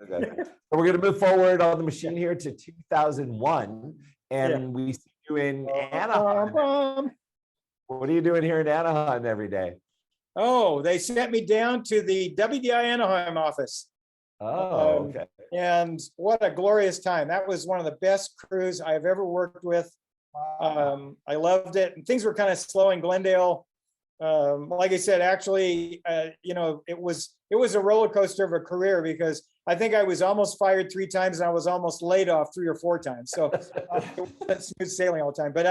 Okay. So we're going to move forward on the machine here to 2001, and we see you in Anaheim. What are you doing here in Anaheim every day? Oh, they sent me down to the WDI Anaheim office. Oh, okay. And what a glorious time. That was one of the best crews I've ever worked with. I loved it. And things were kind of slow in Glendale. Like I said, actually, you know, it was a roller coaster of a career, because I think I was almost fired 3 times and I was almost laid off 3 or 4 times. So it wasn't smooth sailing all the time. But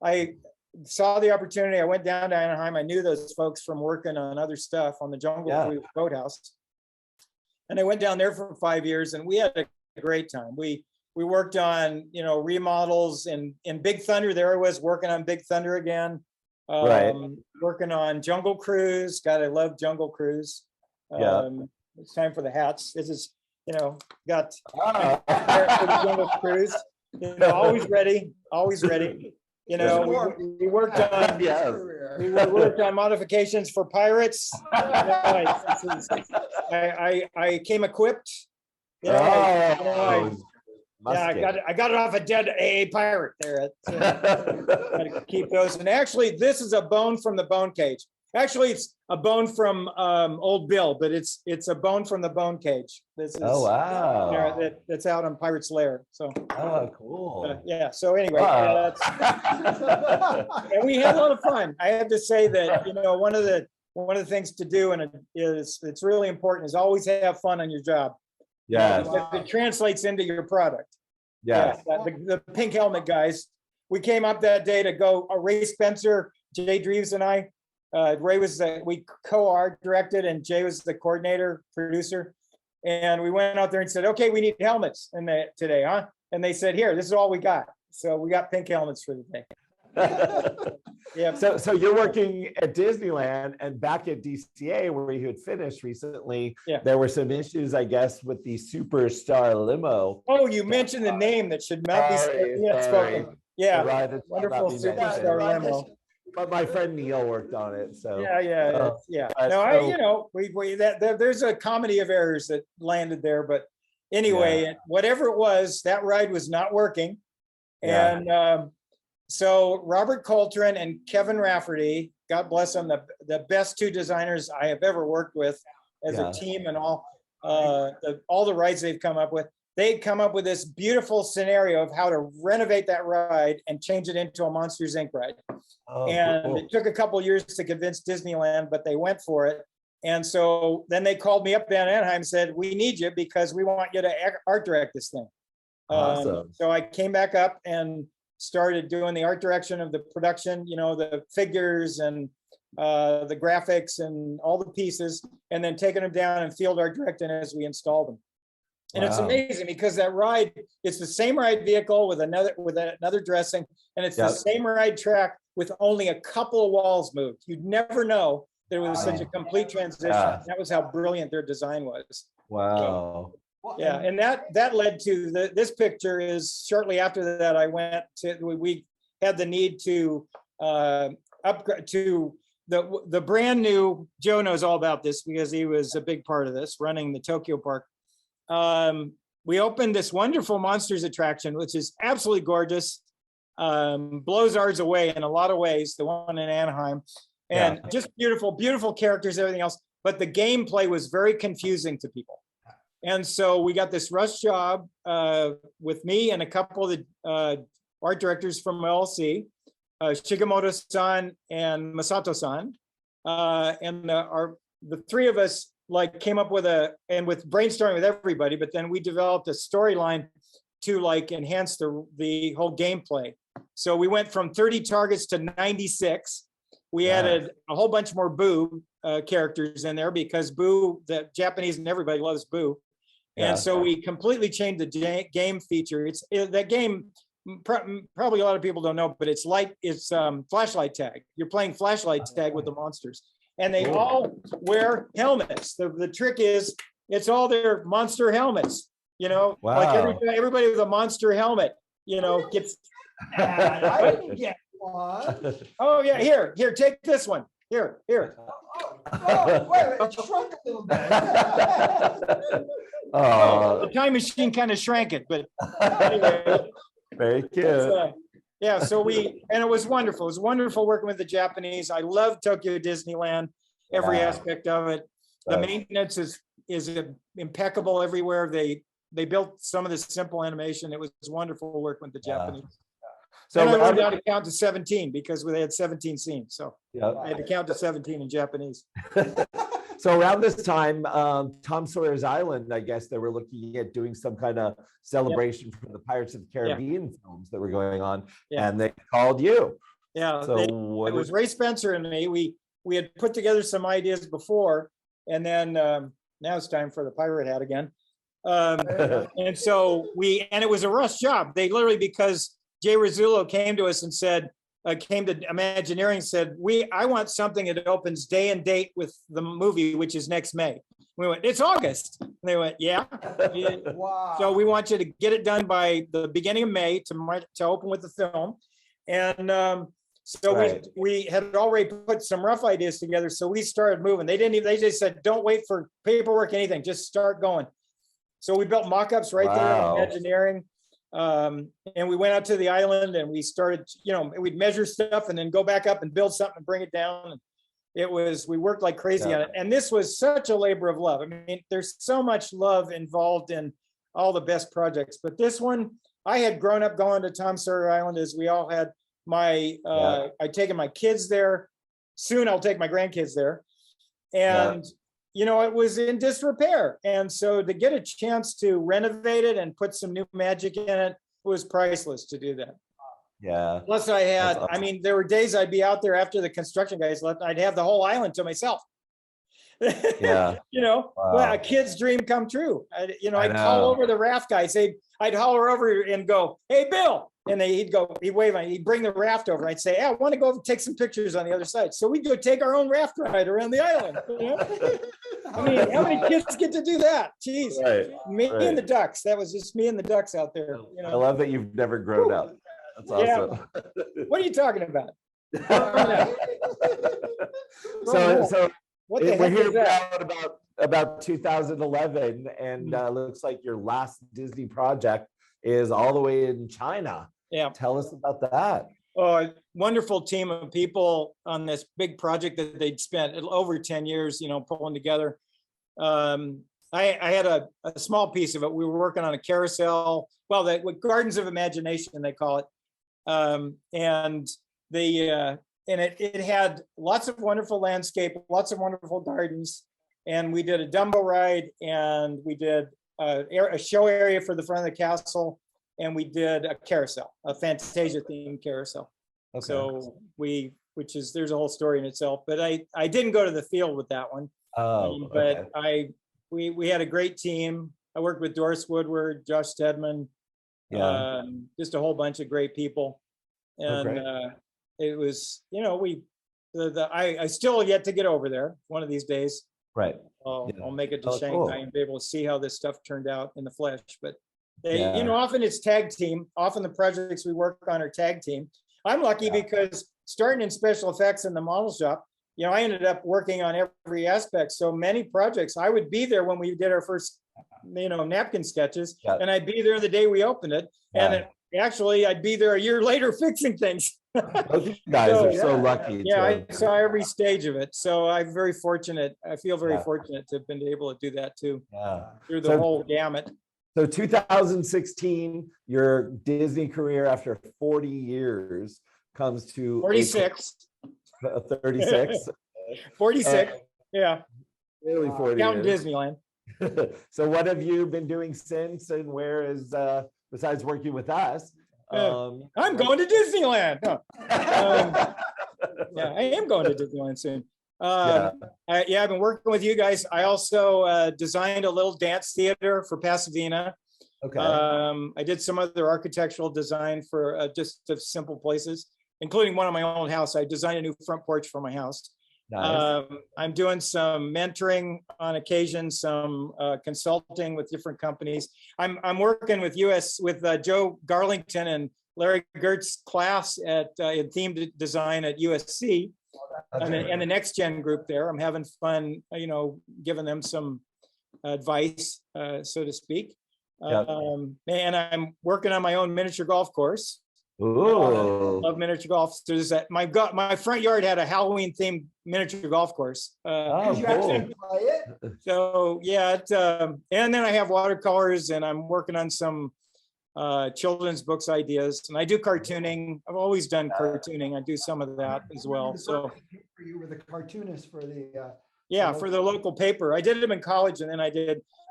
I saw the opportunity. I went down to Anaheim. I knew those folks from working on other stuff on the Jungle Cruise Boathouse. And I went down there for 5 years, and we had a great time. We worked on, you know, remodels in Big Thunder. There I was working on Big Thunder again. Working on Jungle Cruise. God, I love Jungle Cruise. It's time for the hats. This is, you know, got for the Jungle Cruise. You know, always ready, always ready. You know, we worked on we worked on modifications for pirates. You know, I came equipped. You know, I got it off a dead AA pirate there. Gotta keep those. And actually, this is a bone from the bone cage. Actually, it's a bone from Old Bill, but it's a bone from the bone cage. This is wow. That's out on Pirate's Lair. So cool. Yeah. So anyway, and we had a lot of fun. I have to say that, you know, one of the things to do, and it's really important, is always have fun on your job. Yeah. It translates into your product. Yeah. The pink helmet guys, we came up that day to go, Ray Spencer, Jay Dreves and I, Ray was we co-art directed, and Jay was the coordinator, producer. And we went out there and said, okay, we need helmets today, huh? And they said, here, this is all we got. So we got pink helmets for the day. Yeah. So you're working at Disneyland, and back at DCA where you had finished recently, there were some issues, I guess, with the Superstar limo. Oh, you mentioned the name that should not be spoken. Yeah, wonderful Superstar limo. But my friend Neil worked on it, so No, you know, there's a comedy of errors that landed there, but anyway, whatever it was, that ride was not working, and so Robert Coltrane and Kevin Rafferty, God bless them, the best 2 designers I have ever worked with as a team, and all the rides they've come up with. They come up with this beautiful scenario of how to renovate that ride and change it into a Monsters Inc. ride. It took a couple of years to convince Disneyland, but they went for it. And so then they called me up down in Anaheim and said, we need you because we want you to art direct this thing. Awesome. So I came back up and started doing the art direction of the production, you know, the figures and the graphics and all the pieces, and then taking them down and field art directing as we installed them. And it's amazing because that ride, it's the same ride vehicle with another dressing, and it's the same ride track with only a couple of walls moved. You'd never know there was such a complete transition. That was how brilliant their design was. Wow. Yeah, and that led to this picture. Is shortly after that I went to, we had the need to upgrade to the brand new, Joe knows all about this because he was a big part of this, running the Tokyo park. We opened this wonderful Monsters attraction, which is absolutely gorgeous, blows ours away in a lot of ways, the one in Anaheim, and just beautiful, beautiful characters, everything else. But the gameplay was very confusing to people. And so we got this rush job with me and a couple of the art directors from LLC, Shigemoto-san and Masato-san. And the 3 of us came up with with brainstorming with everybody, but then we developed a storyline to enhance the whole gameplay. So we went from 30 targets to 96. We added a whole bunch more Boo characters in there because Boo, the Japanese and everybody loves Boo. And so we completely changed the game feature. That game, probably a lot of people don't know, but it's flashlight tag. You're playing flashlight tag with the monsters. And they all wear helmets. The trick is, it's all their monster helmets. You know, everybody with a monster helmet, you know, gets. I didn't get one. Oh yeah, here, take this one. Here. Oh, wait, it shrunk a little bit. The time machine kind of shrank it, but anyway. Very It's, cute. yeah, so and it was wonderful. It was wonderful working with the Japanese. I love Tokyo Disneyland, every Yeah. aspect of it. The maintenance is impeccable everywhere. They built some of the simple animation. It was wonderful working with the Yeah. Japanese. So And I learned how to count to 17 because they had 17 scenes. So yeah. I had to count to 17 in Japanese. So around this time, Tom Sawyer's Island, I guess they were looking at doing some kind of celebration for the Pirates of the Caribbean films that were going on, Yeah. and they called you. Yeah, So it what was Ray Spencer and me. We had put together some ideas before, and then now it's time for the pirate hat again. And so it was a rush job. They literally, because Jay Rizzullo came to us and said, came to Imagineering, said, I want something that opens day and date with the movie, which is next May. We went, it's August. And they went, yeah. Wow. So we want you to get it done by the beginning of May to open with the film. And so Right. we had already put some rough ideas together. So we started moving. They just said, don't wait for paperwork, anything, just start going. So we built mock-ups right Wow. there in Imagineering. And we went out to the island and we started, we'd measure stuff and then go back up and build something and bring it down. And we worked like crazy on it. And this was such a labor of love. I mean, there's so much love involved in all the best projects, but this one, I had grown up going to Tom Sawyer Island, as we all had. I'd taken my kids there. Soon I'll take my grandkids there. And it was in disrepair. And so to get a chance to renovate it and put some new magic in it was priceless to do that. Yeah. Plus I had, That's awesome. I mean, there were days I'd be out there after the construction guys left, I'd have the whole island to myself. Yeah. Well, a kid's dream come true. I'd call over the raft guy, I'd holler over and go, hey, Bill. And he'd wave, he'd bring the raft over. I'd say, I want to go over and take some pictures on the other side. So we'd go take our own raft ride around the island. I mean, how many kids get to do that? Jeez. Right. Me and the ducks. That was just me and the ducks out there. I love that you've never grown up. That's awesome. What are you talking about? So What the we're heck here is that? about 2011, and looks like your last Disney project is all the way in China. Yeah. Tell us about that. A wonderful team of people on this big project that they'd spent over 10 years, pulling together. I had a small piece of it. We were working on a carousel, with Gardens of Imagination, they call it. And it had lots of wonderful landscape, lots of wonderful gardens. And we did a Dumbo ride, and we did a show area for the front of the castle, and we did a carousel, a Fantasia themed carousel. Okay. So there's a whole story in itself, but I didn't go to the field with that one. But okay. we had a great team. I worked with Doris Woodward, Josh Stedman, just a whole bunch of great people. And it was, I still yet to get over there one of these days. Right. I'll make it to Oh, Shanghai cool. and be able to see how this stuff turned out in the flesh. But Yeah. often it's tag team. Often the projects we work on are tag team. I'm lucky because starting in special effects in the model shop, I ended up working on every aspect. So many projects, I would be there when we did our first, napkin sketches, and I'd be there the day we opened it. And actually, I'd be there a year later fixing things. Those guys are so lucky. Yeah, I saw every stage of it. So I'm very fortunate. I feel very fortunate to have been able to do that too. Yeah. Through the whole gamut. So 2016, your Disney career after 40 years comes to 46. 36. 46. Yeah. Really 40 Counting years. Disneyland. So what have you been doing since, and where is, besides working with us? I'm going to Disneyland. Huh. I am going to Disneyland soon. I've been working with you guys. I also designed a little dance theater for Pasadena. Okay. I did some other architectural design for just simple places, including one of my old house. I designed a new front porch for my house. Nice. I'm doing some mentoring on occasion, some consulting with different companies. I'm working with Joe Garlington and Larry Gert's class in themed design at USC. and the next gen group there. I'm having fun, giving them some advice, so to speak. Yep. And I'm working on my own miniature golf course. Ooh. Love miniature golf. So my front yard had a Halloween themed miniature golf course. Oh, You cool. actually play it? So yeah, and then I have watercolors, and I'm working on some children's books ideas, and I do cartooning. I've always done cartooning. I do some of that as well. So you were the cartoonist for the yeah, for the local paper. I did them in college, and then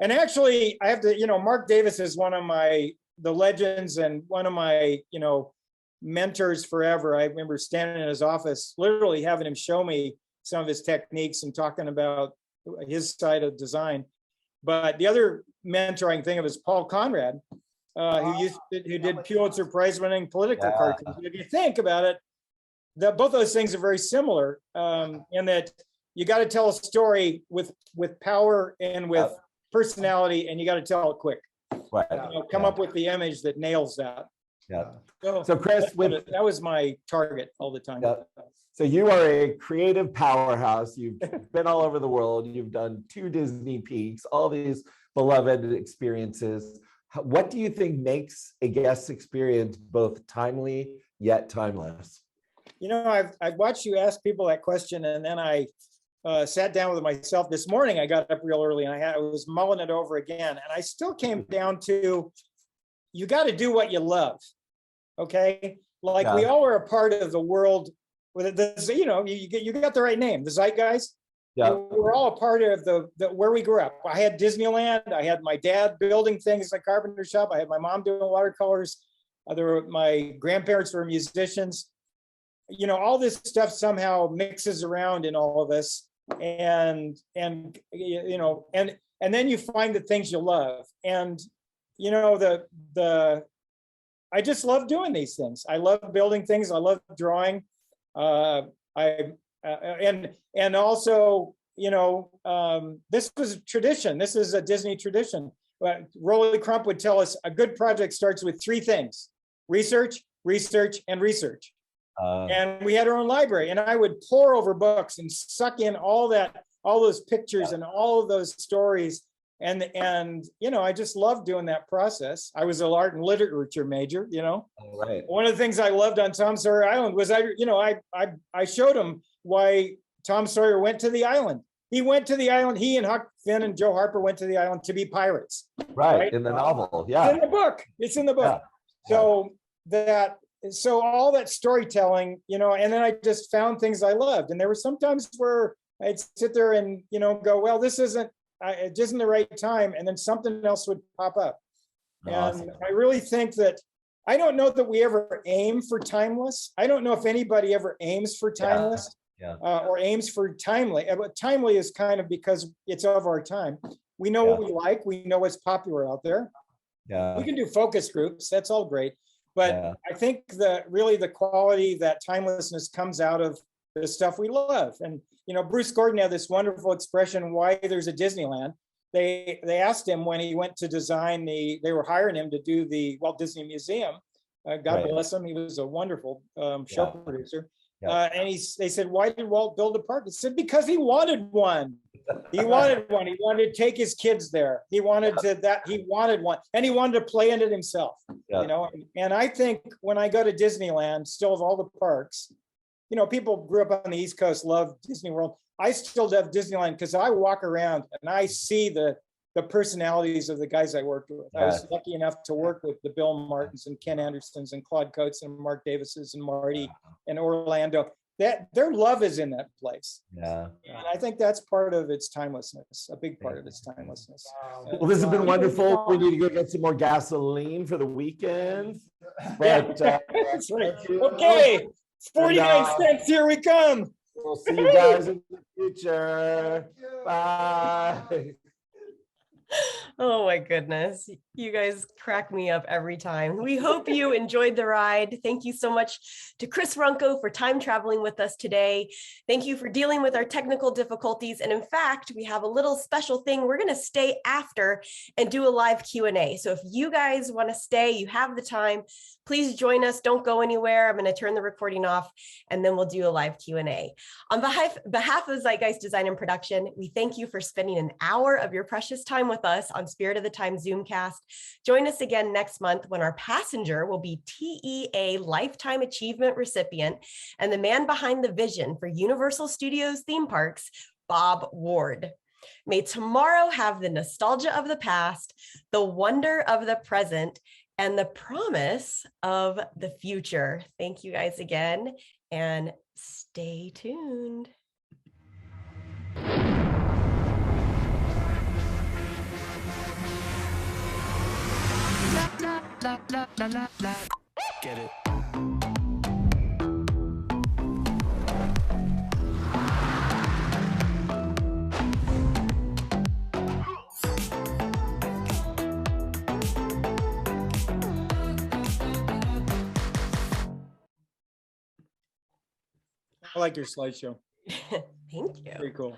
and actually I have to, Mark Davis is one of the legends and one of my, mentors forever. I remember standing in his office, literally having him show me some of his techniques and talking about his side of design. But the other mentor I can think of is Paul Conrad, who did Pulitzer Prize winning political cartoons. If you think about it, both those things are very similar, in that you got to tell a story with power and with personality, and you got to tell it quick. Right. Come up with the image that nails that. Yeah. So Chris, that was my target all the time. Yeah. So you are a creative powerhouse. You've been all over the world. You've done 2 Disney peaks, all these beloved experiences. What do you think makes a guest experience both timely yet timeless? I've watched you ask people that question, and then I sat down with myself this morning. I got up real early, and I was mulling it over again, and I still came down to, you got to do what you love. Okay, like we all are a part of the world. With you got the right name, the Zeitgeist. Yeah, we're all a part of the where we grew up. I had Disneyland. I had my dad building things in a carpenter shop. I had my mom doing watercolors. My grandparents were musicians. All this stuff somehow mixes around in all of this, and then you find the things you love, and I just love doing these things. I love building things. I love drawing. And also, this was a tradition. This is a Disney tradition. Rolly Crump would tell us a good project starts with 3 things: research, research, and research. And we had our own library, and I would pore over books and suck in all those pictures and all of those stories. And I just loved doing that process. I was an art and literature major, Right. One of the things I loved on Tom Sawyer Island was I showed him why Tom Sawyer went to the island. He went to the island. He and Huck Finn and Joe Harper went to the island to be pirates. Right. In the novel. Yeah. It's in the book. It's in the book. Yeah. So all that storytelling, and then I just found things I loved. And there were some times where I'd sit there and, go, well, it isn't the right time. And then something else would pop up. Awesome. And I really think that, I don't know that we ever aim for timeless. I don't know if anybody ever aims for timeless. Yeah. Or aims for timely. But timely is kind of because it's of our time. We know what we like. We know what's popular out there. Yeah. We can do focus groups. That's all great. But I think really the quality, that timelessness comes out of the stuff we love. And, Bruce Gordon had this wonderful expression, why there's a Disneyland. They asked him when he went to design they were hiring him to do the Walt Disney Museum. God bless him. He was a wonderful show producer. And they said, why did Walt build a park? He said, because he wanted one. He wanted one. He wanted to take his kids there. He wanted he wanted one, and he wanted to play in it himself. And I think when I go to Disneyland, still of all the parks, people grew up on the East Coast, love Disney World. I still love Disneyland because I walk around and I see the personalities of the guys I worked with. I was lucky enough to work with the Bill Martins and Ken Andersons and Claude Coates and Mark Davises and Marty and Orlando. That their love is in that place. Yeah. And I think that's part of its timelessness, a big part of its timelessness. Well, this has been wonderful. We need to go get some more gasoline for the weekend. But, that's right. Okay, 49 cents, here we come. We'll see you guys in the future. Bye. Oh my goodness. You guys crack me up every time. We hope you enjoyed the ride. Thank you so much to Chris Runco for time traveling with us today. Thank you for dealing with our technical difficulties. And in fact, we have a little special thing. We're going to stay after and do a live Q&A. So if you guys want to stay, you have the time, please join us. Don't go anywhere. I'm going to turn the recording off and then we'll do a live Q&A. On behalf of Zeitgeist Design and Production, we thank you for spending an hour of your precious time with us on Spirit of the Time Zoomcast. Join us again next month when our passenger will be TEA Lifetime Achievement recipient and the man behind the vision for Universal Studios theme parks, Bob Ward. May tomorrow have the nostalgia of the past, the wonder of the present, and the promise of the future. Thank you guys again and stay tuned. Get it. I like your slideshow. Thank you. Very cool.